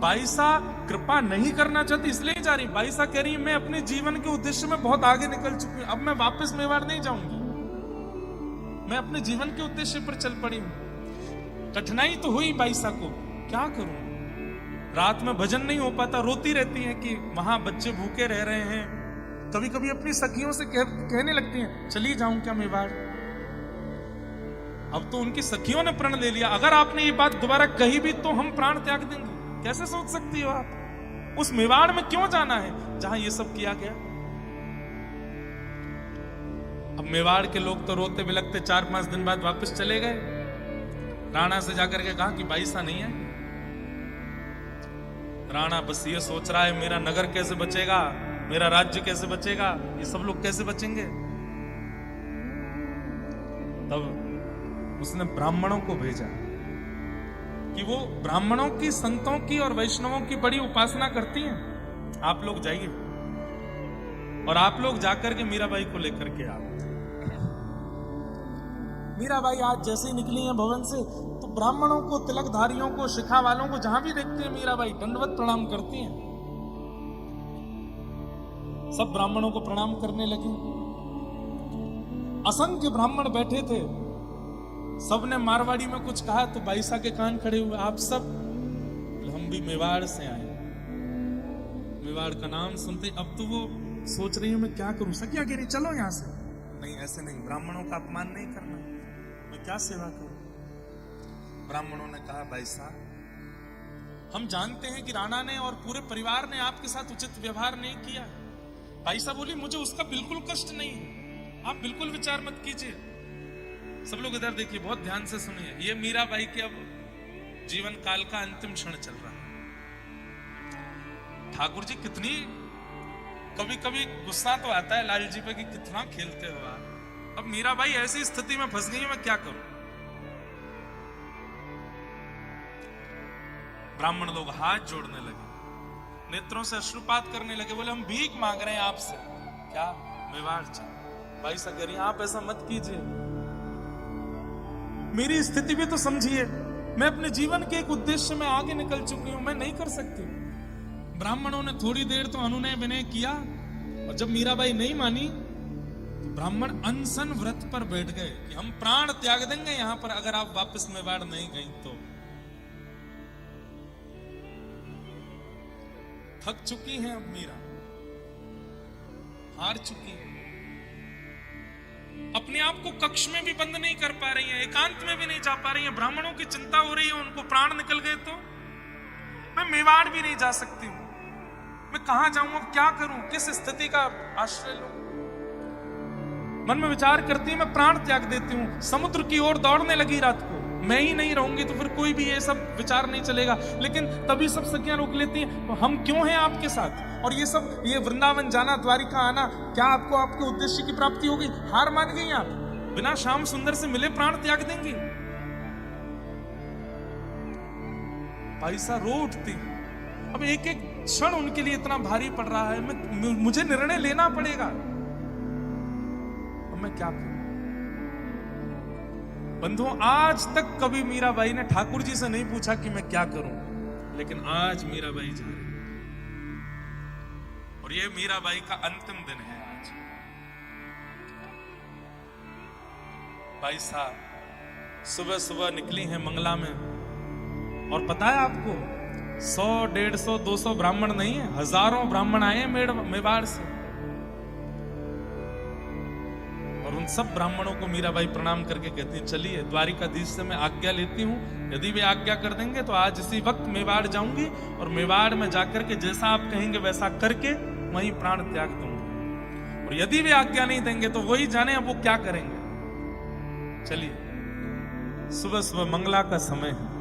बाईसा कृपा नहीं करना चाहती, इसलिए ही जा रही। बाईसा कह रही मैं अपने जीवन के उद्देश्य में बहुत आगे निकल चुकी हूं, अब मैं वापस मेवाड़ नहीं जाऊंगी, मैं अपने जीवन के उद्देश्य पर चल पड़ी हूं। कठिनाई तो हुई बाईसा को, क्या करूं, रात में भजन नहीं हो पाता, रोती रहती है कि वहां बच्चे भूखे रह रहे हैं। कभी कभी अपनी सखियों से कहने लगती हैं चली जाऊं क्या मेवाड़। अब तो उनकी सखियों ने प्रण ले लिया, अगर आपने ये बात दोबारा कही भी तो हम प्राण त्याग देंगे। कैसे सोच सकती हो आप, उस मेवाड़ में क्यों जाना है जहां ये सब किया गया। अब मेवाड़ के लोग तो रोते बिलखते 4-5 दिन बाद वापस चले गए। राणा से जाकर के कहा कि बाईसा नहीं है। राणा बस ये सोच रहा है मेरा नगर कैसे बचेगा, मेरा राज्य कैसे बचेगा, ये सब लोग कैसे बचेंगे। तब उसने ब्राह्मणों को भेजा कि वो ब्राह्मणों की, संतों की और वैष्णवों की बड़ी उपासना करती हैं, आप लोग जाइए और आप लोग जाकर के मीराबाई को लेकर के आओ। मीराबाई आज जैसे ही निकली हैं भवन से, तो ब्राह्मणों को, तिलकधारियों को, शिखा वालों को जहां भी देखती हैं मीराबाई दंडवत प्रणाम करती हैं। सब ब्राह्मणों को प्रणाम करने लगे। असंख्य ब्राह्मण बैठे थे, सबने मारवाड़ी में कुछ कहा तो बाईसा के कान खड़े हुए, आप सब, हम भी मेवाड़ से आए। मेवाड़ का नाम सुनते अब तो वो सोच रही है मैं क्या करूं। सखिया कह रही चलो यहां से। नहीं ऐसे नहीं, ब्राह्मणों का अपमान नहीं करना, मैं क्या सेवा करूं। ब्राह्मणों ने कहा बाईसा हम जानते हैं कि राणा ने और पूरे परिवार ने आपके साथ उचित व्यवहार नहीं किया। बाईसा बोली मुझे उसका बिल्कुल कष्ट नहीं है, आप बिल्कुल विचार मत कीजिए। सब लोग इधर देखिए, बहुत ध्यान से सुनिए। ये मीराबाई के अब जीवन काल का अंतिम क्षण चल रहा है। ठाकुर जी कितनी, कभी कभी गुस्सा तो आता है लाल जी पे कि कितना खेलते हो आप। अब मीराबाई ऐसी स्थिति में फंस गई है, मैं क्या करूं। ब्राह्मण लोग हाथ जोड़ने लगे, नेत्रों से अश्रुपात करने लगे, बोले हम भीख मांग रहे हैं आपसे। क्या मेवाड़ चाहिए। भाई सगरी आप ऐसा मत कीजिए, मेरी स्थिति भी तो समझिए, मैं अपने जीवन के एक उद्देश्य में आगे निकल चुकी हूं, मैं नहीं कर सकती। ब्राह्मणों ने थोड़ी देर तो अनुनय विनय किया, और जब मीराबाई नहीं मानी तो ब्राह्मण अनशन व्रत पर बैठ गए कि हम प्राण त्याग देंगे यहां पर, अगर आप वापस मेवाड़ नहीं गई तो। थक चुकी हैं अब मीरा, हार चुकी है, अपने आप को कक्ष में भी बंद नहीं कर पा रही है, एकांत में भी नहीं जा पा रही है। ब्राह्मणों की चिंता हो रही है, उनको प्राण निकल गए तो मैं मेवाड़ भी नहीं जा सकती हूं, मैं कहां जाऊं, अब क्या करूं, किस स्थिति का आश्रय लूं। मन में विचार करती है मैं प्राण त्याग देती हूं, समुद्र की ओर दौड़ने लगी रात को। मैं ही नहीं रहूंगी तो फिर कोई भी ये सब विचार नहीं चलेगा। लेकिन तभी सब सखियां रोक लेती हैं, तो हम क्यों हैं आपके साथ, और ये सब, ये वृंदावन जाना, द्वारिका आना, क्या आपको आपके उद्देश्य की प्राप्ति हो गई, हार मान गई आप, बिना श्याम सुंदर से मिले प्राण त्याग देंगे। बाईसा रो उठती। अब एक एक क्षण उनके लिए इतना भारी पड़ रहा है, मुझे निर्णय लेना पड़ेगा, अब मैं क्या करूं। बंधुओं, आज तक कभी मीराबाई ने ठाकुर जी से नहीं पूछा कि मैं क्या करूं, लेकिन आज मीराबाई जा रही है, और ये मीराबाई का अंतिम दिन है आज। बाईसा सुबह सुबह निकली है मंगला में, और पता है आपको 100, 150, 200 ब्राह्मण नहीं है, हजारों ब्राह्मण आए हैं मेवाड़ से। और उन सब ब्राह्मणों को मीराबाई प्रणाम करके कहती हैं, चलिए द्वारिकाधीश से मैं आज्ञा लेती हूँ, यदि वे आज्ञा कर देंगे तो आज इसी वक्त मेवाड़ जाऊंगी और मेवाड़ में जाकर के जैसा आप कहेंगे वैसा करके वहीं प्राण त्याग दूंगी। और यदि वे आज्ञा नहीं देंगे तो वही जाने अब वो क्या करेंगे। चलिए सुबह सुबह मंगला का समय है,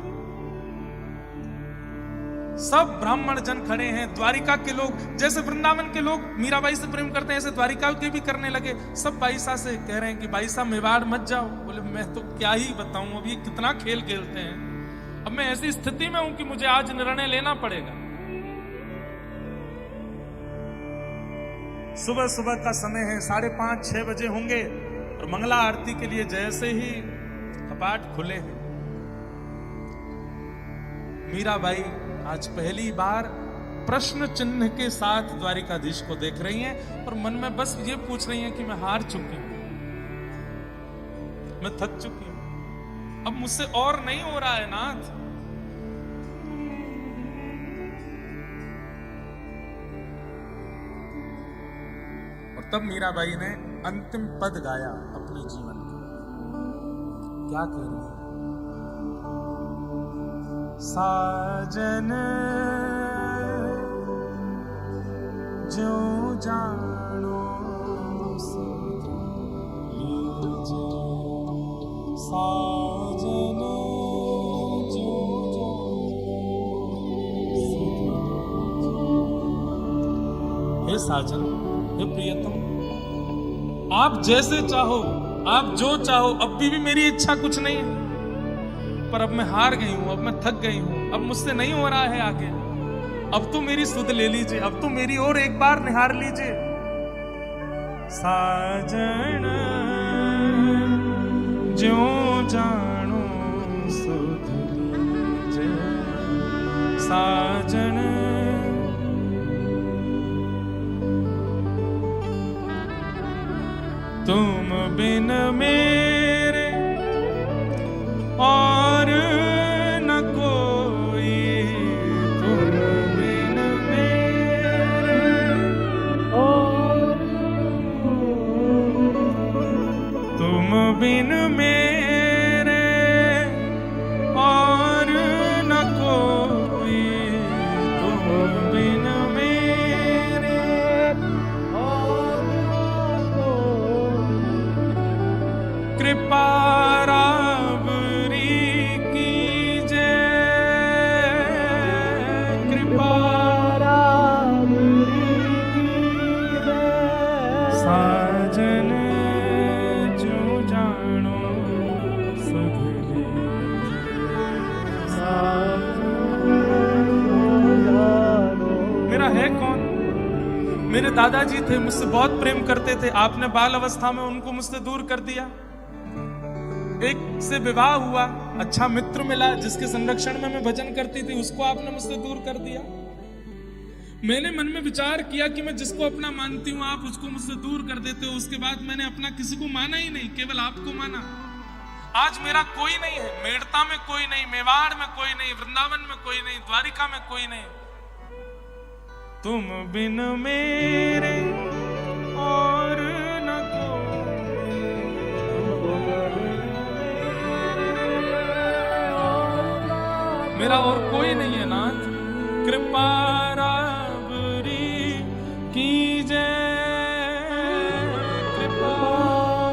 सब ब्राह्मण जन खड़े हैं, द्वारिका के लोग, जैसे वृंदावन के लोग मीराबाई से प्रेम करते हैं ऐसे द्वारिका के भी करने लगे। सब बाईसा से कह रहे हैं कि बाईसा मेवाड़ मत जाओ। बोले मैं तो क्या ही बताऊं, अभी कितना खेल खेलते हैं, अब मैं ऐसी स्थिति में हूं कि मुझे आज निर्णय लेना पड़ेगा। सुबह सुबह का समय है, 5:30, 6 बजे होंगे और मंगला आरती के लिए जैसे ही कपाट खुले हैं, मीराबाई आज पहली बार प्रश्न चिन्ह के साथ द्वारिकाधीश को देख रही हैं और मन में बस ये पूछ रही हैं कि मैं हार चुकी हूं, मैं थक चुकी हूं, अब मुझसे और नहीं हो रहा है नाथ। और तब मीराबाई ने अंतिम पद गाया अपने जीवन का। क्या कह रही है? साजन जो जानो सो लीजे, साजन जो जानो सो लीजे। हे साजन, हे प्रियतम, आप जैसे चाहो, आप जो चाहो, अब भी मेरी इच्छा कुछ नहीं है, पर अब मैं हार गई हूं, अब मैं थक गई हूं, अब मुझसे नहीं हो रहा है आगे, अब तो मेरी सुध ले लीजिए, अब तो मेरी और एक बार निहार लीजिए। साजन जो जानो सुध लीजिए, साजन तुम बिन मेरे और न कोई, तुम बिन मेरे और तुम बिन मेरे और न कोई, तुम बिन मेरे और न कोई, कृपा मेरे दादाजी थे, मुझसे बहुत प्रेम करते थे, आपने बाल अवस्था में उनको मुझसे दूर कर दिया। एक से विवाह हुआ, अच्छा मित्र मिला जिसके संरक्षण में मैं भजन करती थी, उसको आपने मुझसे दूर कर दिया। मैंने मन में विचार किया कि मैं जिसको अपना मानती हूँ आप उसको मुझसे दूर कर देते हो। उसके बाद मैंने अपना किसी को माना ही नहीं, केवल आपको माना। आज मेरा कोई नहीं है, मेड़ता में कोई नहीं, मेवाड़ में कोई नहीं, वृंदावन में कोई नहीं, द्वारिका में कोई नहीं, तुम बिन मेरे और न कोई, मेरा और कोई नहीं है नाथ, कृपा राबरी कीजिए, कृपा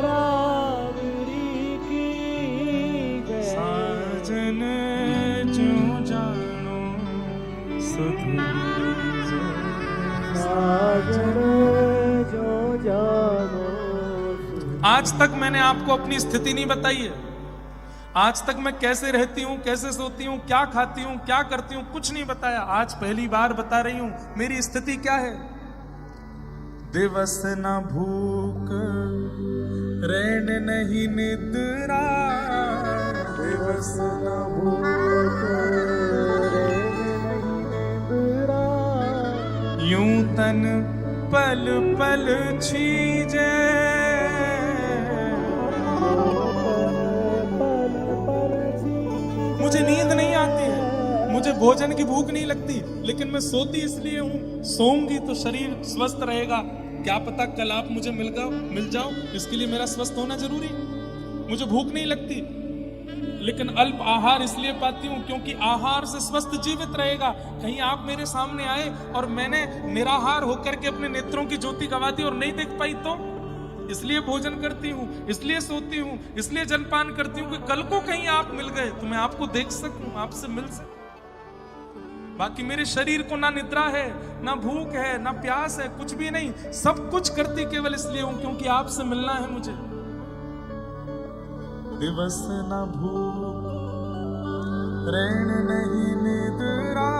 राबरी कीजिए, साजन जो जानो सुध आज तक मैंने आपको अपनी स्थिति नहीं बताई है। आज तक मैं कैसे रहती हूँ, कैसे सोती हूँ, क्या खाती हूँ, क्या करती हूँ, कुछ नहीं बताया। आज पहली बार बता रही हूँ मेरी स्थिति क्या है। दिवस न भूख रैन नहीं निद्रा, दिवस न भूख यूं तन पल पल छीजे, मुझे नींद नहीं आती है, मुझे भोजन की भूख नहीं लगती, लेकिन मैं सोती इसलिए हूं, सोऊंगी तो शरीर स्वस्थ रहेगा। क्या पता कल आप मुझे मिल जाओ, इसके लिए मेरा स्वस्थ होना जरूरी। मुझे भूख नहीं लगती, लेकिन अल्प आहार इसलिए पाती हूं क्योंकि आहार से स्वस्थ जीवित रहेगा। कहीं आप मेरे सामने आए और मैंने निराहार होकर के अपने नेत्रों की ज्योति गवा दी और नहीं देख पाई तो इसलिए भोजन करती हूँ, इसलिए सोती हूँ, इसलिए जलपान करती हूँ कि कल को कहीं आप मिल गए तो मैं आपको देख सकूं, आपसे मिल सकूं। बाकी मेरे शरीर को ना निद्रा है, ना भूख है, ना प्यास है, कुछ भी नहीं। सब कुछ करती केवल इसलिए हूं क्योंकि आपसे मिलना है मुझे। दिवस न भूख, रैन नहीं निद्रा,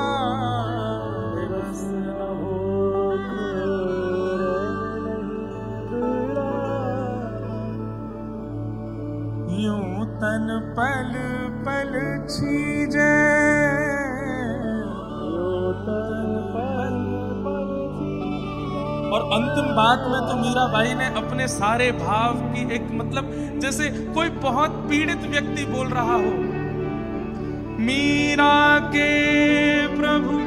दिवस न भूख, यूं तन पल पल छीजे, और अंतिम बात में तो मीराबाई ने अपने सारे भाव की एक मतलब, जैसे कोई बहुत पीड़ित व्यक्ति बोल रहा हो, मीरा के प्रभु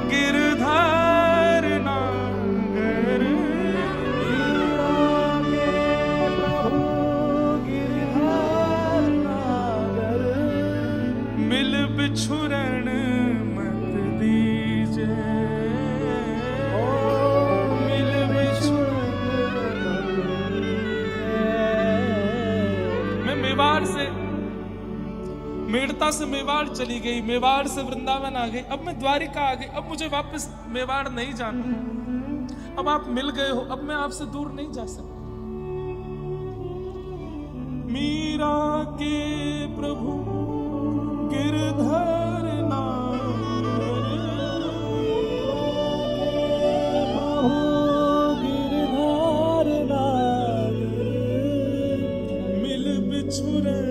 गिरधर नागर, मीरा के प्रभु गिरधर नागर, मिल बिछुरन मत दीजे, मेवाड़ से, मेड़ता से मेवाड़ चली गई, मेवाड़ से वृंदावन आ गई, अब मैं द्वारिका आ गई, अब मुझे वापस मेवाड़ नहीं जाना। अब आप मिल गए हो, अब मैं आपसे दूर नहीं जा सकता। मीरा के प्रभु गिरधर नागर, गिरधर नागर, मिल बिछुरन।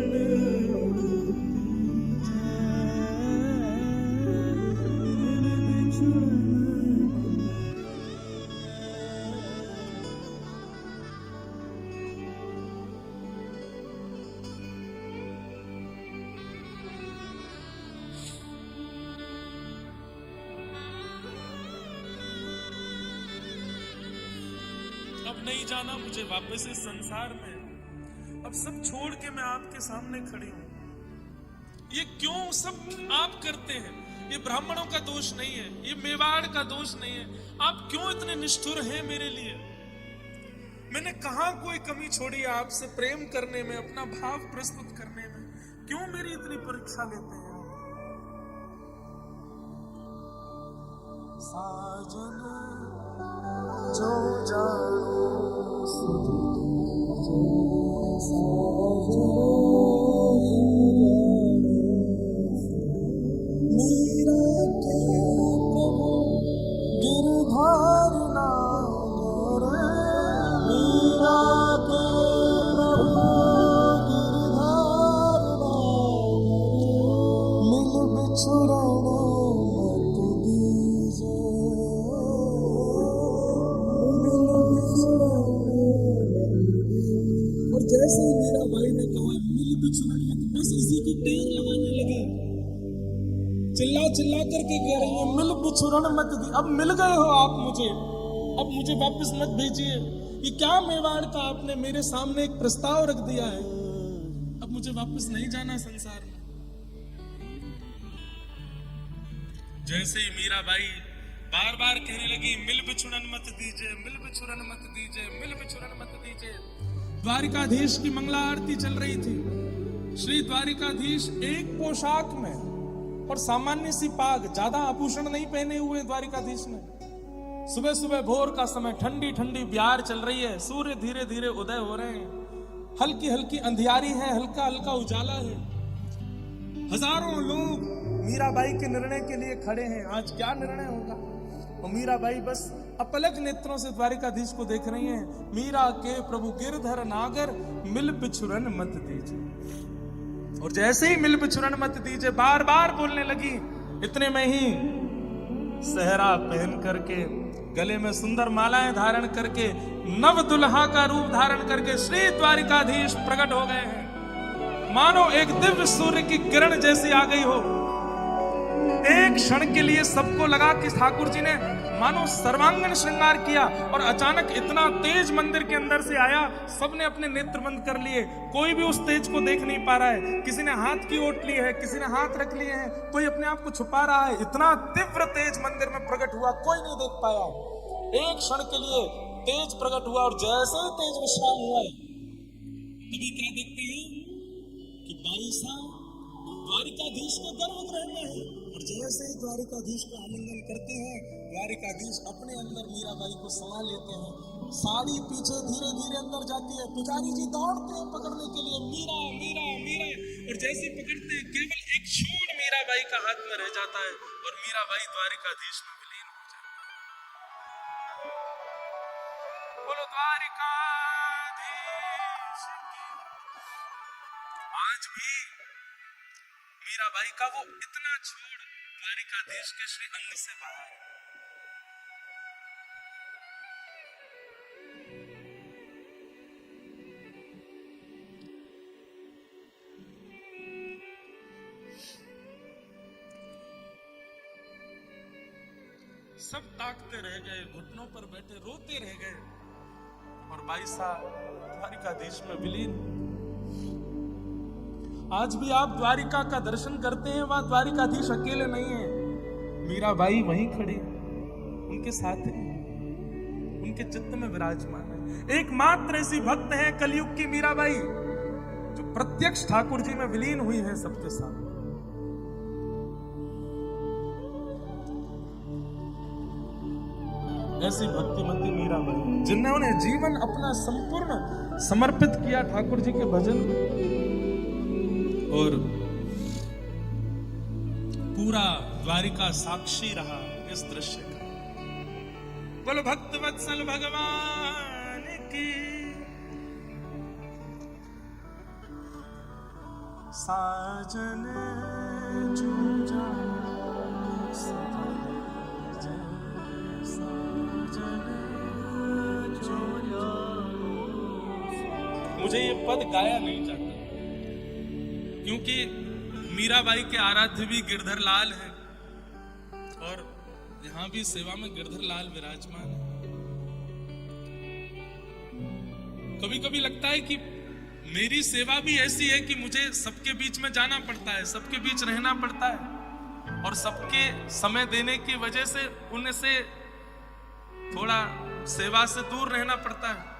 अब नहीं जाना मुझे वापस इस संसार में। अब सब छोड़ के मैं आपके सामने खड़ी हूं। ये क्यों सब आप करते हैं? ये ब्राह्मणों का दोष नहीं है, ये मेवाड़ का दोष नहीं है। आप क्यों इतने निष्ठुर हैं मेरे लिए? मैंने कहां कोई कमी छोड़ी है आपसे प्रेम करने में, अपना भाव प्रस्तुत करने में? क्यों मेरी इतनी परीक्षा लेते हैं आप? साजन जो जानो जैसे ही मेरा भाई ने कहा मिल बिछुरन मत, बस इसी की टेर लगाने लगी, चिल्ला करके कह रही है मिल बिछुरन मत दी। अब मिल गए हो आप मुझे, अब मुझे वापस मत भेजिए। ये क्या मेवाड़ का आपने मेरे सामने एक प्रस्ताव रख दिया है? अब मुझे वापस नहीं जाना संसार में। जैसे ही मीराबाई बार बार कहने लगी मिल बिछुरन मत दीजिए, मिल बिछुरन मत दीजिए, मिल बिछुरन मत दीजिए, द्वारिकाधीश की मंगला आरती चल रही थी। श्री द्वारिकाधीश एक पोशाक में और सामान्य सी पाग, ज्यादा आभूषण नहीं पहने हुए द्वारिकाधीश ने। सुबह सुबह भोर का समय, ठंडी ठंडी ब्यार चल रही है, सूर्य धीरे धीरे उदय हो रहे हैं, हल्की हल्की अंधियारी है, हल्का हल्का उजाला है। हजारों लोग मीराबाई के निर्णय के लिए खड़े हैं। आज क्या निर्णय होगा? और मीराबाई बस अपलक नेत्रों से द्वारिकाधीश को देख रही हैं। मीरा के प्रभु गिरधर नागर, मिल बिछुरन मत दीजिए। और जैसे ही मिल बिछुरन मत दीजिए बार बार बोलने लगी। इतने में ही सहरा पहन करके, गले में सुंदर मालाएं धारण करके, नव दुल्हा का रूप धारण करके श्री द्वारिकाधीश प्रकट हो गए हैं। मानो एक दिव्य सूर्य की किरण जैसी आ गई हो। एक क्षण के लिए सबको लगा कि ठाकुर जी ने मानो सर्वांगन श्रृंगार किया और अचानक इतना तेज मंदिर के अंदर से आया, सबने अपने नेत्र बंद कर लिए, कोई भी उस तेज को देख नहीं पा रहा है। किसी ने हाथ की ओट ली है, किसी ने हाथ रख लिए हैं, कोई अपने आप को छुपा रहा है। इतना तीव्र तेज मंदिर में प्रकट हुआ, कोई नहीं देख पाया। एक क्षण के लिए तेज प्रकट हुआ और जैसे ही तेज विश्राम हुआ, तभी क्या देखते हैं कि बाईसा द्वारिकाधीश के गर्भगृह में है और जैसे ही द्वारिकाधीश को आलिंगन करते हैं, द्वारिकाधीश अपने अंदर मीराबाई को समा लेते हैं। साड़ी पीछे धीरे धीरे अंदर जाती है, पुजारी जी दौड़ते हैं पकड़ने के लिए, मीरा मीरा मीरा, और जैसे पकड़ते हैं केवल एक छोड़ मीराबाई का हाथ में रह जाता है और मीराबाई द्वारिकाधीश में विलीन हो जाती है। बोलो द्वारिकाधीश। आज भी मीराबाई का वो इतना छोड़ द्वारिकाधीश के श्री अंग से बाहर। सब ताकते रह गए, घुटनों पर बैठे रोते रह गए और बाईसा द्वारिकाधीश में विलीन। आज भी आप द्वारिका का दर्शन करते हैं, वहां द्वारिकाधीश अकेले नहीं है, मीराबाई वहीं खड़ी, उनके साथ है, उनके चित्त में विराजमान है। एकमात्र ऐसी भक्त है कलयुग की मीराबाई जो प्रत्यक्ष ठाकुर जी में विलीन हुई है सबके साथ। ऐसी भक्तिमती मीराबाई जिन्होंने जीवन अपना संपूर्ण समर्पित किया ठाकुर जी के भजन और पूरा द्वारिका साक्षी रहा इस दृश्य का। बोलो भक्त वत्सल भगवान की। साजन जो मुझे ये पद गाया नहीं जाता क्योंकि मीराबाई के आराध्य भी गिरधर लाल है और यहाँ भी सेवा में गिरधर लाल विराजमान है। कभी कभी लगता है कि मेरी सेवा भी ऐसी है कि मुझे सबके बीच में जाना पड़ता है, सबके बीच रहना पड़ता है और सबके समय देने की वजह से उनसे थोड़ा सेवा से दूर रहना पड़ता है।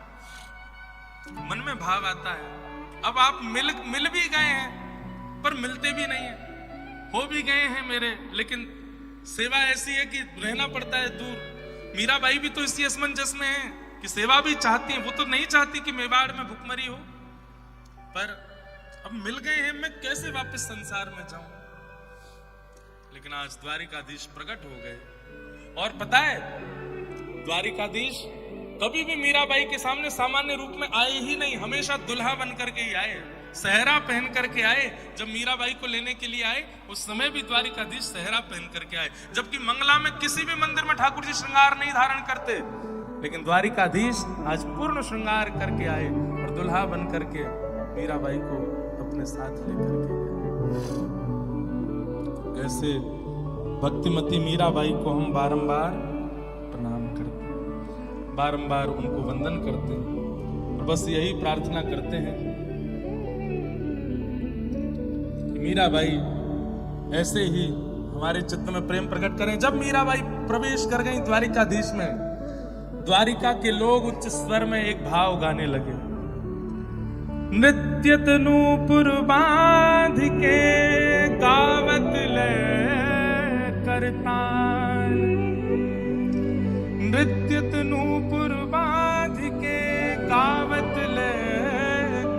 मन में भाव आता है अब आप मिल भी गए हैं पर मिलते भी नहीं है, हो भी गए हैं मेरे, लेकिन सेवा ऐसी है कि रहना पड़ता है दूर। मीराबाई भी तो इसी असमंजस में है कि सेवा भी चाहती है, वो तो नहीं चाहती कि मेवाड़ में भुखमरी हो, पर अब मिल गए हैं, मैं कैसे वापस संसार में जाऊं। लेकिन आज द्वारिकाधीश प्रकट हो गए और पता है द्वारिकाधीश कभी भी मीराबाई के सामने सामान्य रूप में आए ही नहीं, हमेशा दुल्हा बन करके ही आए, सहरा पहन करके आए। जब मीराबाई को लेने के लिए आए उस समय भी द्वारिकाधीश सहरा पहन करके आए, जबकि मंगला में किसी भी मंदिर में ठाकुर जी श्रृंगार नहीं धारण करते, लेकिन द्वारिकाधीश आज पूर्ण श्रृंगार करके आए और दुल्हा बन करके मीराबाई को अपने साथ लेकर के गए। ऐसे भक्तिमती मीराबाई को हम बारंबार प्रणाम करते हैं, बारंबार उनको वंदन करते हैं और बस यही प्रार्थना करते हैं कि मीराबाई ऐसे ही हमारे चित्त में प्रेम प्रकट करें। जब मीराबाई प्रवेश कर गई द्वारिकाधीश में, द्वारिका के लोग उच्च स्वर में एक भाव गाने लगे। नृत्य नूपुर बांध के गावत ले करताल, नृत्य नूपुर बांध के गावत ले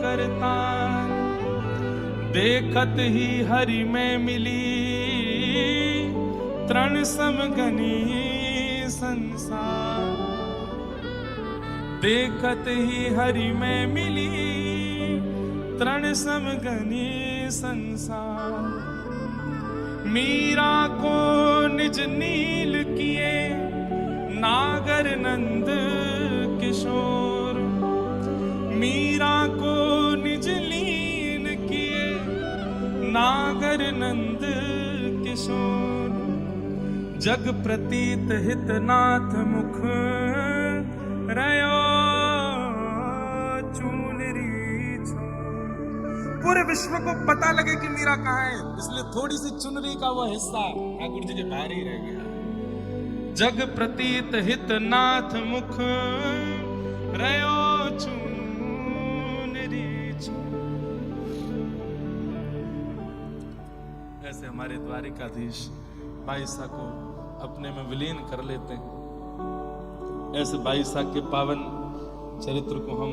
करताल, देखत ही हरि में मिली तृण समगनी संसार, देखत ही हरि में मिली तृण समगनी संसार। मीरा को निज नील किए नागर नंद किशोर, मीरा को निज लीन किए नागर नंद किशोर। जग प्रतीत हितनाथ मुख रयो चुनरी छो। पूरे विश्व को पता लगे कि मीरा कहाँ है, इसलिए थोड़ी सी चुनरी का वो हिस्सा ठाकुर जी के बाहर ही रह गया। जग प्रतीत हितनाथ मुख रयो चुनरी छो। ऐसे हमारे द्वारिकाधीश बाईसा को अपने में विलीन कर लेते हैं। ऐसे बाईसा के पावन चरित्र को हम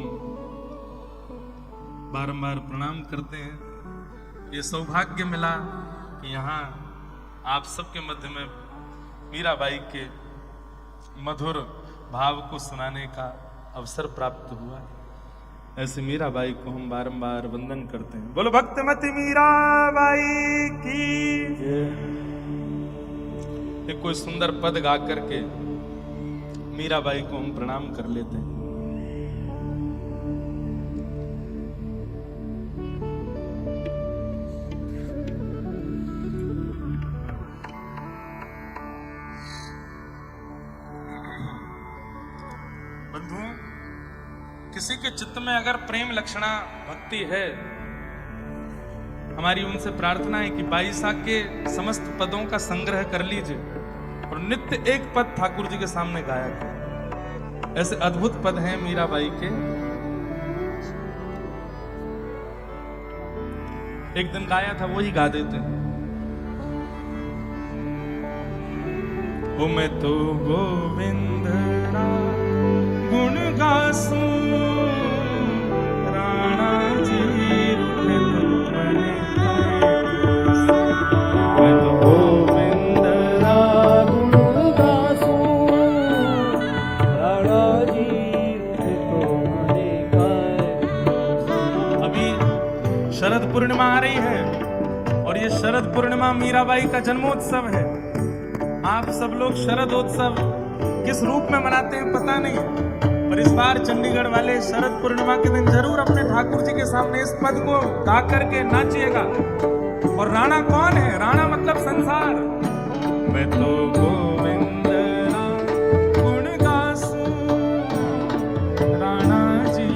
बारंबार प्रणाम करते हैं। ये सौभाग्य मिला कि यहाँ आप सबके मध्य में मीराबाई के मधुर भाव को सुनाने का अवसर प्राप्त हुआ। ऐसे मीराबाई को हम बारंबार वंदन करते हैं। बोलो भक्तमती मीराबाई की। एक कोई सुंदर पद गा करके मीराबाई को हम प्रणाम कर लेते हैं। बंधुओं, किसी के चित्त में अगर प्रेम लक्षणा भक्ति है, हमारी उनसे प्रार्थना है कि बाईसा के समस्त पदों का संग्रह कर लीजिए और नित्य एक पद ठाकुर जी के सामने गाया करें। ऐसे अद्भुत पद हैं मीराबाई के। एक दिन गाया था, वही गा देते हैं। ओ मैं तो गोविंद गुण गासू राणा जी रूठे तो मैंने मैं तो गोविंद गुण गासू राणा जी रूठे तो मैंने गाए। अभी शरद पूर्णिमा आ रही है और ये शरद पूर्णिमा मीराबाई का जन्मोत्सव है। आप सब लोग शरदोत्सव किस रूप में मनाते हैं पता नहीं, पर इस बार चंडीगढ़ वाले शरद पूर्णिमा के दिन जरूर अपने ठाकुर जी के सामने इस पद को गा करके नाचिएगा। और राणा कौन है? राणा मतलब संसार। मैं तो गोविंद गुण गासू राणा जी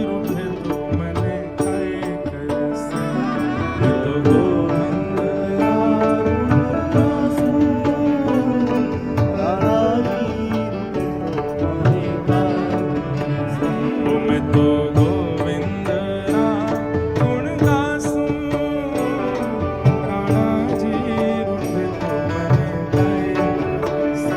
रूठे तो मैंने खाए कैसे। मैं तो गोविंद मैं तो गोविंद गुण गासू राणा जी रूठे तो मैंने गाए कैसे।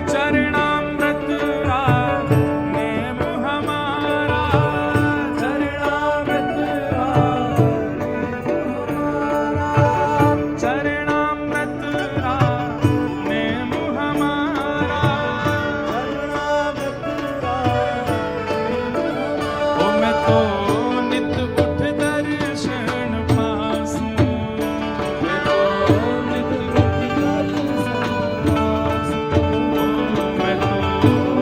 चरणामृत नेम हमारा, चरणामृत चरणामृत नेम हमारा। ओ मैं तो नित उठ दर्शन पासूं, मैं तो नित उठ दर्शन पासूं। ओ मैं तो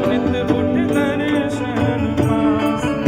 नित उठ दर्शन पासूं।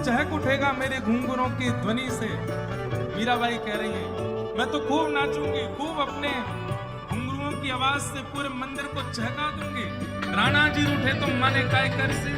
चहक उठेगा मेरे घुंघरों की ध्वनि से। मीराबाई कह रही है मैं तो खूब नाचूंगी, खूब अपने घुंघरुओं की आवाज से पूरे मंदिर को चहका दूंगी। राणा जी रूठे तो माने काय कर से,